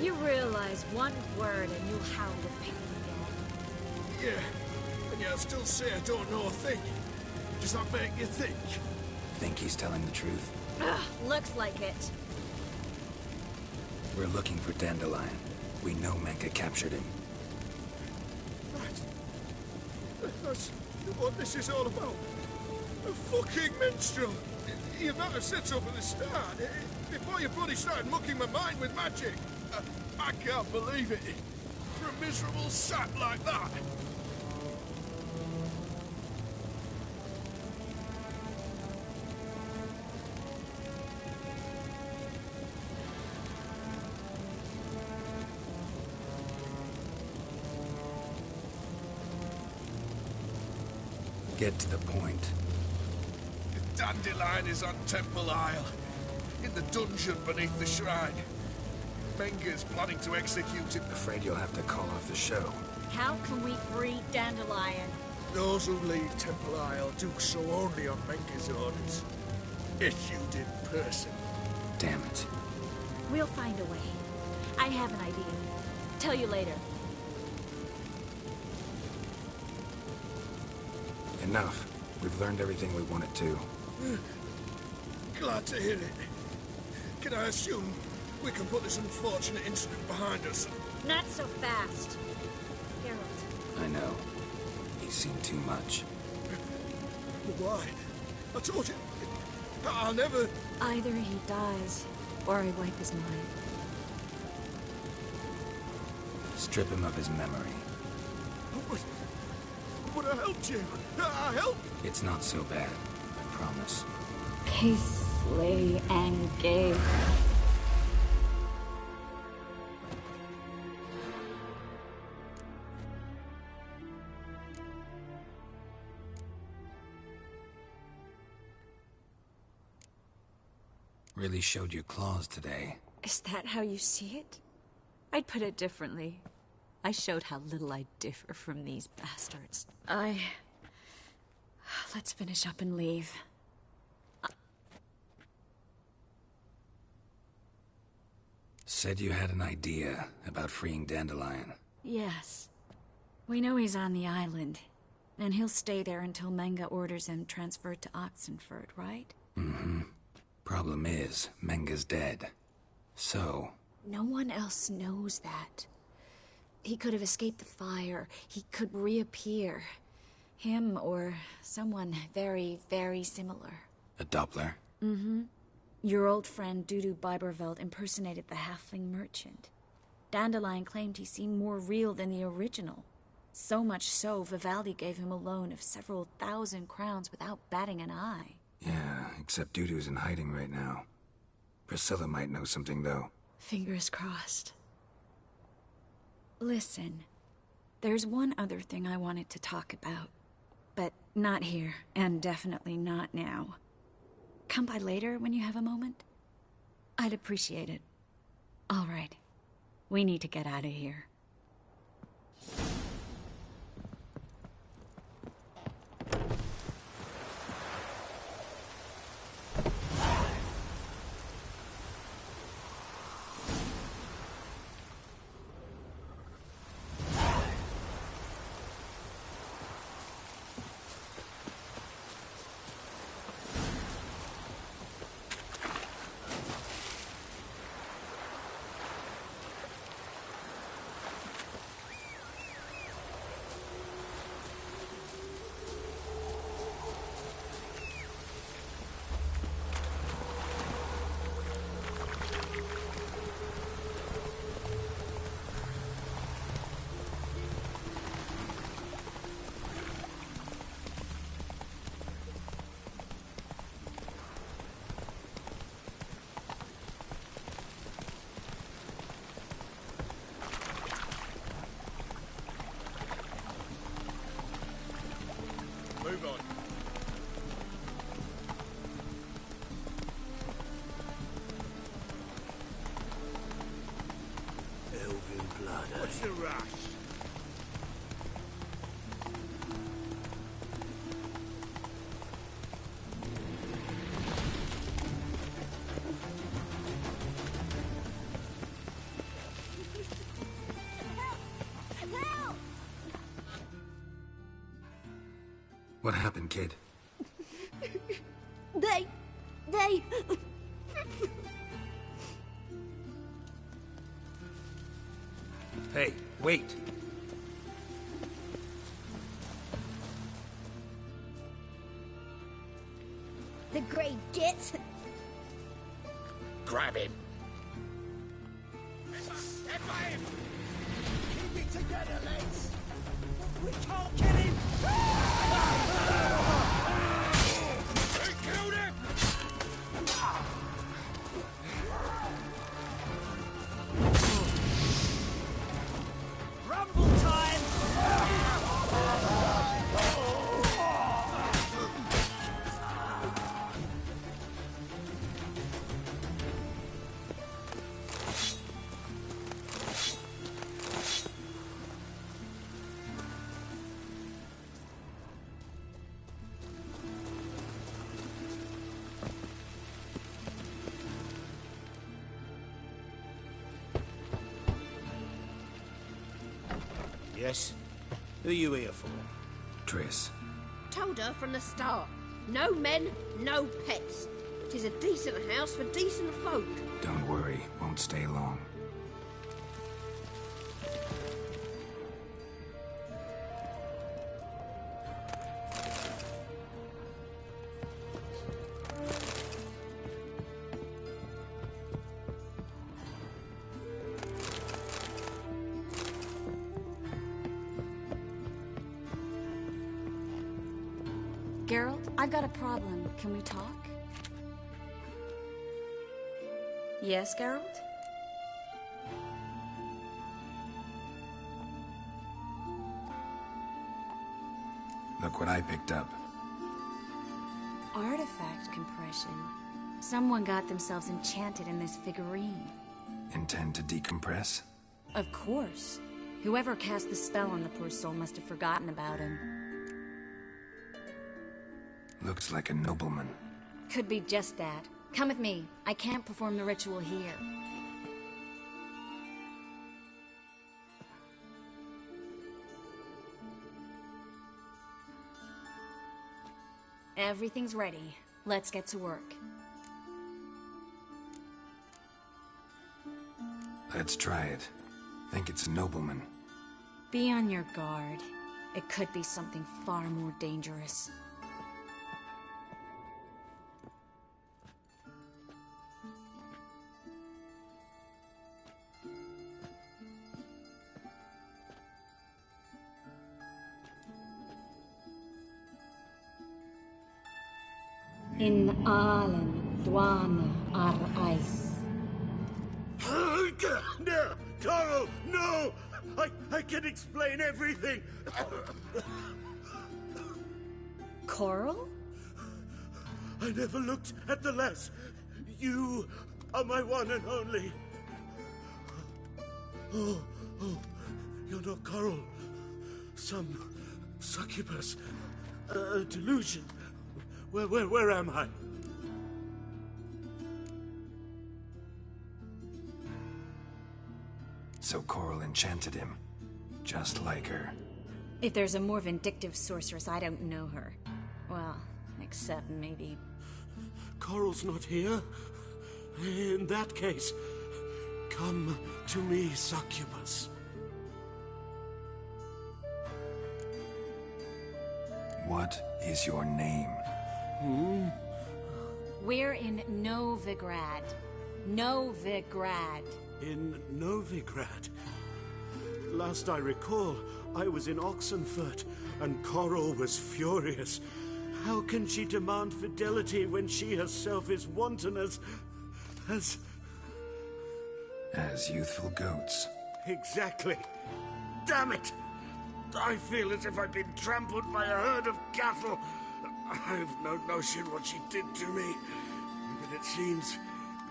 You realize one word and you'll howl with pain again. Yeah, and yet I still say I don't know a thing. Does that make you think? Think he's telling the truth? Ugh, looks like it. We're looking for Dandelion. We know Manga captured him. Right. That's what this is all about. A fucking minstrel. You might have said so from the start. Before you bloody started mucking my mind with magic. I can't believe it. For a miserable sap like that. Get to the point. The Dandelion is on Temple Isle. In the dungeon beneath the shrine. Menga's planning to execute it. Afraid you'll have to call off the show. How can we free Dandelion? Those who leave Temple Isle do so only on Menga's orders. Issued in person. Damn it. We'll find a way. I have an idea. Tell you later. Enough. We've learned everything we wanted to. Glad to hear it. Can I assume we can put this unfortunate incident behind us? Not so fast. Harold. I know. He's seen too much. Why? I told you. I'll never... Either he dies, or I wipe his mind. Strip him of his memory. But I helped you. I helped. It's not so bad. I promise. Peace, lay, and gay. Really showed your claws today. Is that how you see it? I'd put it differently. I showed how little I differ from these bastards. Let's finish up and leave. Said you had an idea about freeing Dandelion. Yes. We know he's on the island, and he'll stay there until Manga orders him transferred to Oxenford, right? Mm-hmm. Problem is, Menga's dead. So... No one else knows that. He could have escaped the fire. He could reappear. Him or someone very, very similar. A Doppler? Mm-hmm. Your old friend Dudu Biberveld impersonated the halfling merchant. Dandelion claimed he seemed more real than the original. So much so, Vivaldi gave him a loan of several thousand crowns without batting an eye. Yeah, except Dudu's in hiding right now. Priscilla might know something, though. Fingers crossed. Listen, there's one other thing I wanted to talk about. But not here, and definitely not now. Come by later when you have a moment? I'd appreciate it. All right. We need to get out of here. Move on. Elven blood, eh? What's the rush? What happened, kid? They... Hey, wait! The grave gets... Grab him. Keep it together, lads. We can't kill him. They killed him! Rumble time. Yes? Who are you here for? Triss. Told her from the start. No men, no pets. 'Tis a decent house for decent folk. Don't worry, won't stay long. Geralt, I've got a problem. Can we talk? Yes, Geralt? Look what I picked up. Artifact compression. Someone got themselves enchanted in this figurine. Intend to decompress? Of course. Whoever cast the spell on the poor soul must have forgotten about him. Looks like a nobleman. Could be just that. Come with me. I can't perform the ritual here. Everything's ready. Let's get to work. Let's try it. Think it's a nobleman. Be on your guard. It could be something far more dangerous. In Allen, Dwana, Ar Ice. No! Coral, no! I can explain everything! Coral? I never looked at the lass. You are my one and only. Oh, you're not Coral. Some succubus. A delusion. Where am I? So Coral enchanted him, just like her. If there's a more vindictive sorceress, I don't know her. Well, except maybe... Coral's not here? In that case, come to me, succubus. What is your name? We're in Novigrad. Novigrad. In Novigrad? Last I recall, I was in Oxenfurt, and Coral was furious. How can she demand fidelity when she herself is wanton as youthful goats. Exactly. Damn it! I feel as if I've been trampled by a herd of cattle. I've no notion what she did to me, but it seems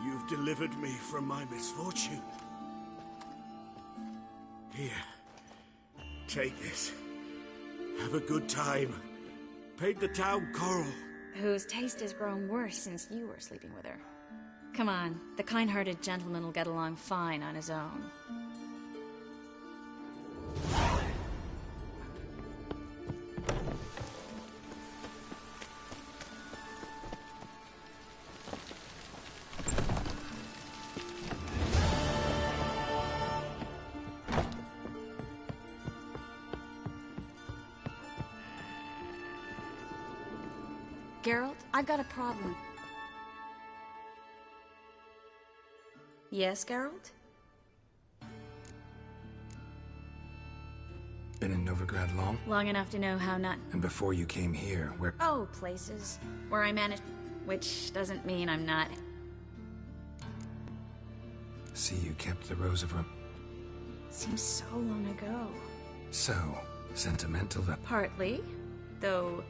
you've delivered me from my misfortune. Here, take this. Have a good time. Paint the town Coral. Whose taste has grown worse since you were sleeping with her. Come on, the kind-hearted gentleman will get along fine on his own. Geralt, I've got a problem. Yes, Geralt? Been in Novigrad long? Long enough to know how not... And before you came here, where... Oh, places. Where I managed... Which doesn't mean I'm not... See, you kept the Rose of Rem... Seems so long ago. So, sentimental that... Partly, though...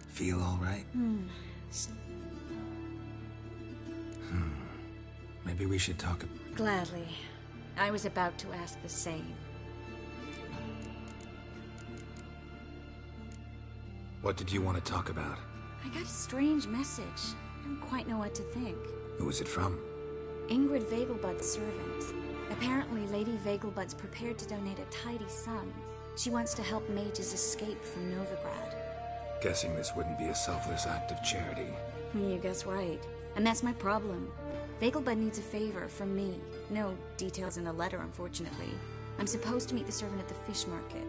Feel all right? Maybe we should talk... Gladly. I was about to ask the same. What did you want to talk about? I got a strange message. I don't quite know what to think. Who was it from? Ingrid Vegelbud's servant. Apparently, Lady Vegelbud's prepared to donate a tidy sum. She wants to help mages escape from Novigrad. Guessing this wouldn't be a selfless act of charity. You guess right. And that's my problem. Vegelbud needs a favor from me. No details in the letter, unfortunately. I'm supposed to meet the servant at the fish market.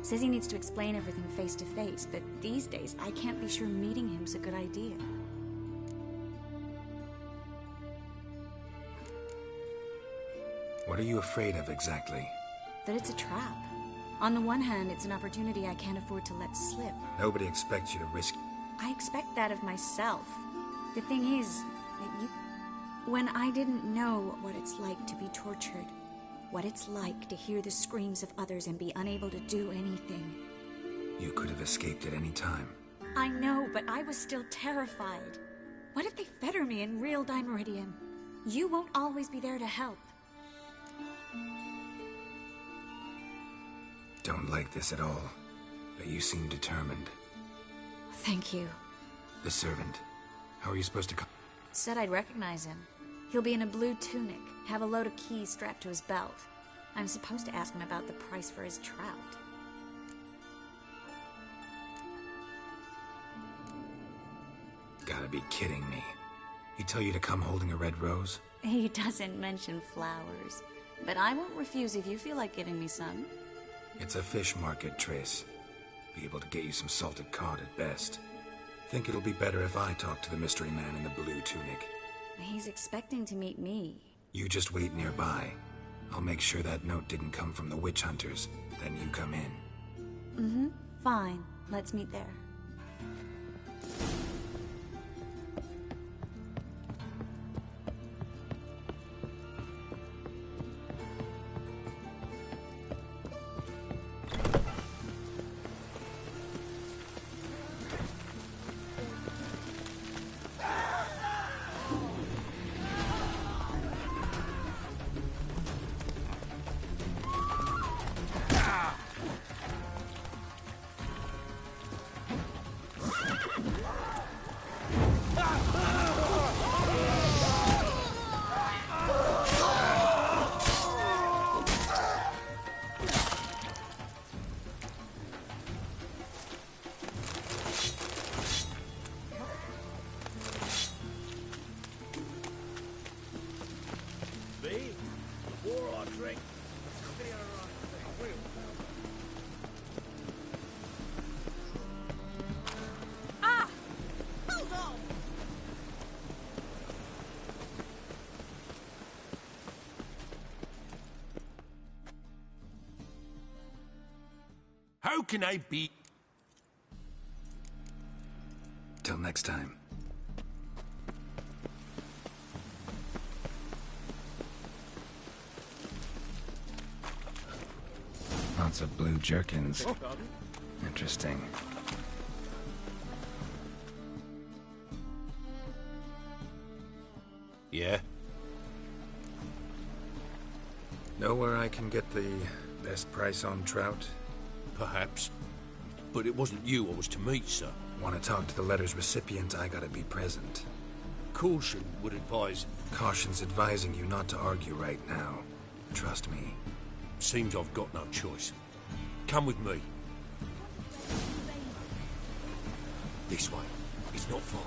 Says he needs to explain everything face to face, but these days I can't be sure meeting him's a good idea. What are you afraid of exactly? That it's a trap. On the one hand, it's an opportunity I can't afford to let slip. Nobody expects you to risk... I expect that of myself. The thing is, that when I didn't know what it's like to be tortured, what it's like to hear the screams of others and be unable to do anything. You could have escaped at any time. I know, but I was still terrified. What if they fetter me in real Dimeridium? You won't always be there to help. Don't like this at all, but you seem determined. Thank you. The servant. How are you supposed to come? Said I'd recognize him. He'll be in a blue tunic, have a load of keys strapped to his belt. I'm supposed to ask him about the price for his trout. Gotta be kidding me. He tell you to come holding a red rose? He doesn't mention flowers, but I won't refuse if you feel like giving me some. It's a fish market, Trace. Be able to get you some salted cod at best. Think it'll be better if I talk to the mystery man in the blue tunic. He's expecting to meet me. You just wait nearby. I'll make sure that note didn't come from the witch hunters. Then you come in. Fine. Let's meet there. How can I be... Till next time. Lots of blue jerkins. Interesting. Yeah? Know where I can get the best price on trout? Perhaps. But it wasn't you I was to meet, sir. Want to talk to the letter's recipient, I gotta be present. Caution would advise... Caution's advising you not to argue right now. Trust me. Seems I've got no choice. Come with me. This way. It's not far.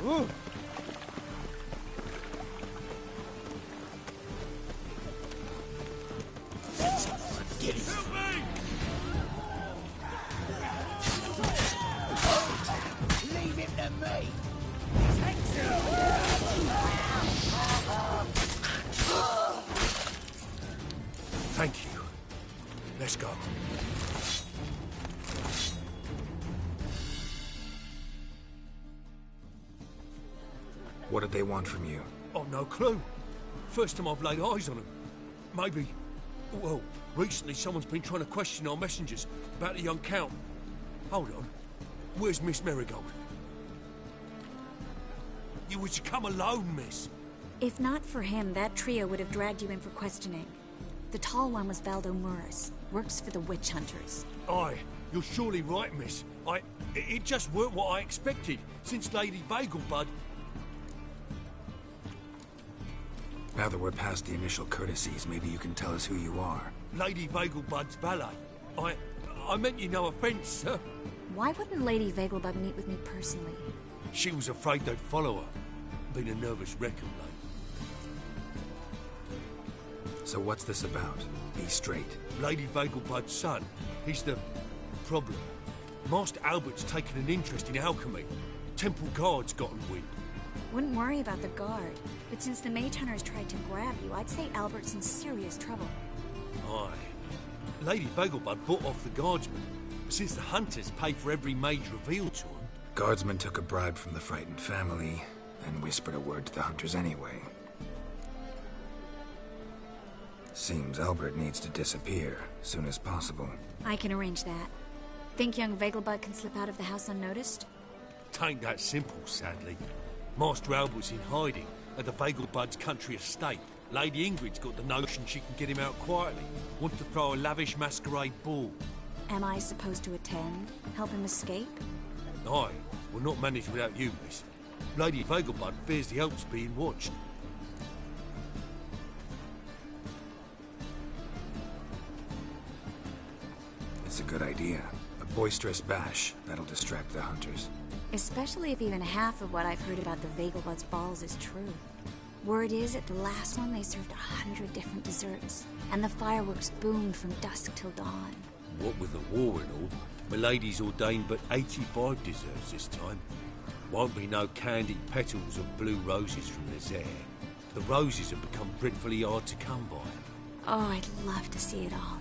Ooh. Get it. Help me! Leave him to me! Thank you. Let's go. What did they want from you? I've no clue. First time I've laid eyes on them. Maybe... Well, recently someone's been trying to question our messengers about the young Count. Hold on. Where's Miss Marigold? You were to come alone, miss. If not for him, that trio would have dragged you in for questioning. The tall one was Valdo Murris. Works for the witch hunters. Aye, you're surely right, miss. It just weren't what I expected, since Lady Vagelbud... Now that we're past the initial courtesies, maybe you can tell us who you are. Lady Vagelbud's valet. I meant you no offence, sir. Why wouldn't Lady Vagelbud meet with me personally? She was afraid they'd follow her. Been a nervous wreck of late. So what's this about? Be straight. Lady Vagelbud's son. He's the... problem. Master Albert's taken an interest in alchemy. Temple Guard's gotten wind. Wouldn't worry about the guard. But since the mage hunters tried to grab you, I'd say Albert's in serious trouble. Aye. Lady Vagelbud bought off the guardsmen, since the hunters pay for every mage revealed to them. Guardsmen took a bribe from the frightened family, and whispered a word to the hunters anyway. Seems Albert needs to disappear, soon as possible. I can arrange that. Think young Vagelbud can slip out of the house unnoticed? Tain't that simple, sadly. Master Albert's in hiding at the Vagelbud's country estate. Lady Ingrid's got the notion she can get him out quietly. Wants to throw a lavish masquerade ball. Am I supposed to attend? Help him escape? Aye, we'll not manage without you, miss. Lady Vagelbud fears the Alps being watched. It's a good idea. A boisterous bash. That'll distract the hunters. Especially if even half of what I've heard about the Vagelbud's balls is true. Word is, at the last one they served 100 different desserts, and the fireworks boomed from dusk till dawn. What with the war and all, Milady's ordained but 85 desserts this time. Won't be no candied petals of blue roses from Nazaire. The roses have become dreadfully hard to come by. Oh, I'd love to see it all.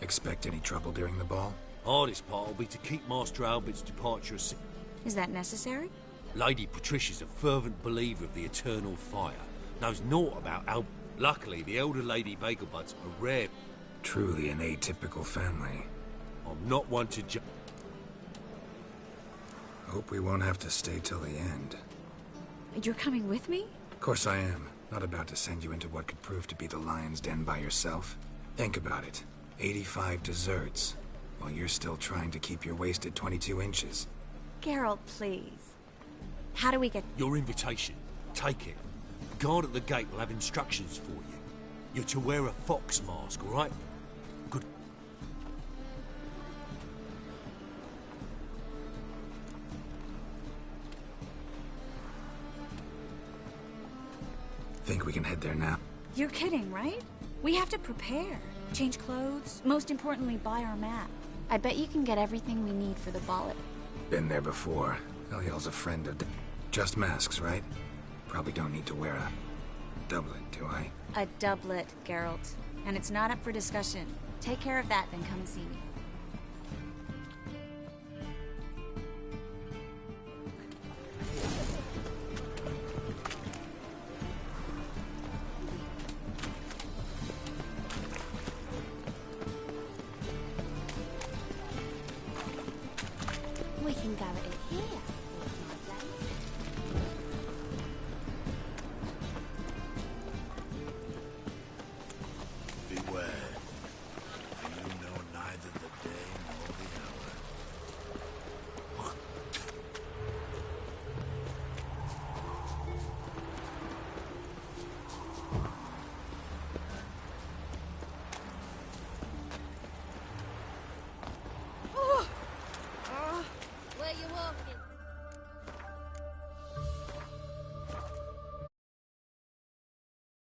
Expect any trouble during the ball? Hardest part will be to keep Master Albert's departure a Is that necessary? Lady Patricia's a fervent believer of the eternal fire. Knows naught about Albert. Luckily, the elder Lady Bagelbuds are rare. Truly an atypical family. I'm not one to Hope we won't have to stay till the end. You're coming with me? Of course I am. Not about to send you into what could prove to be the lion's den by yourself. Think about it. 85 desserts, while you're still trying to keep your waist at 22 inches. Geralt, please. How do we get... Your invitation. Take it. The guard at the gate will have instructions for you. You're to wear a fox mask, all right? Good. Think we can head there now? You're kidding, right? We have to prepare. Change clothes. Most importantly, buy our map. I bet you can get everything we need for the ball. Been there before. Eliel's a friend of... Just masks, right? Probably don't need to wear a doublet, do I? A doublet, Geralt. And it's not up for discussion. Take care of that, then come and see me.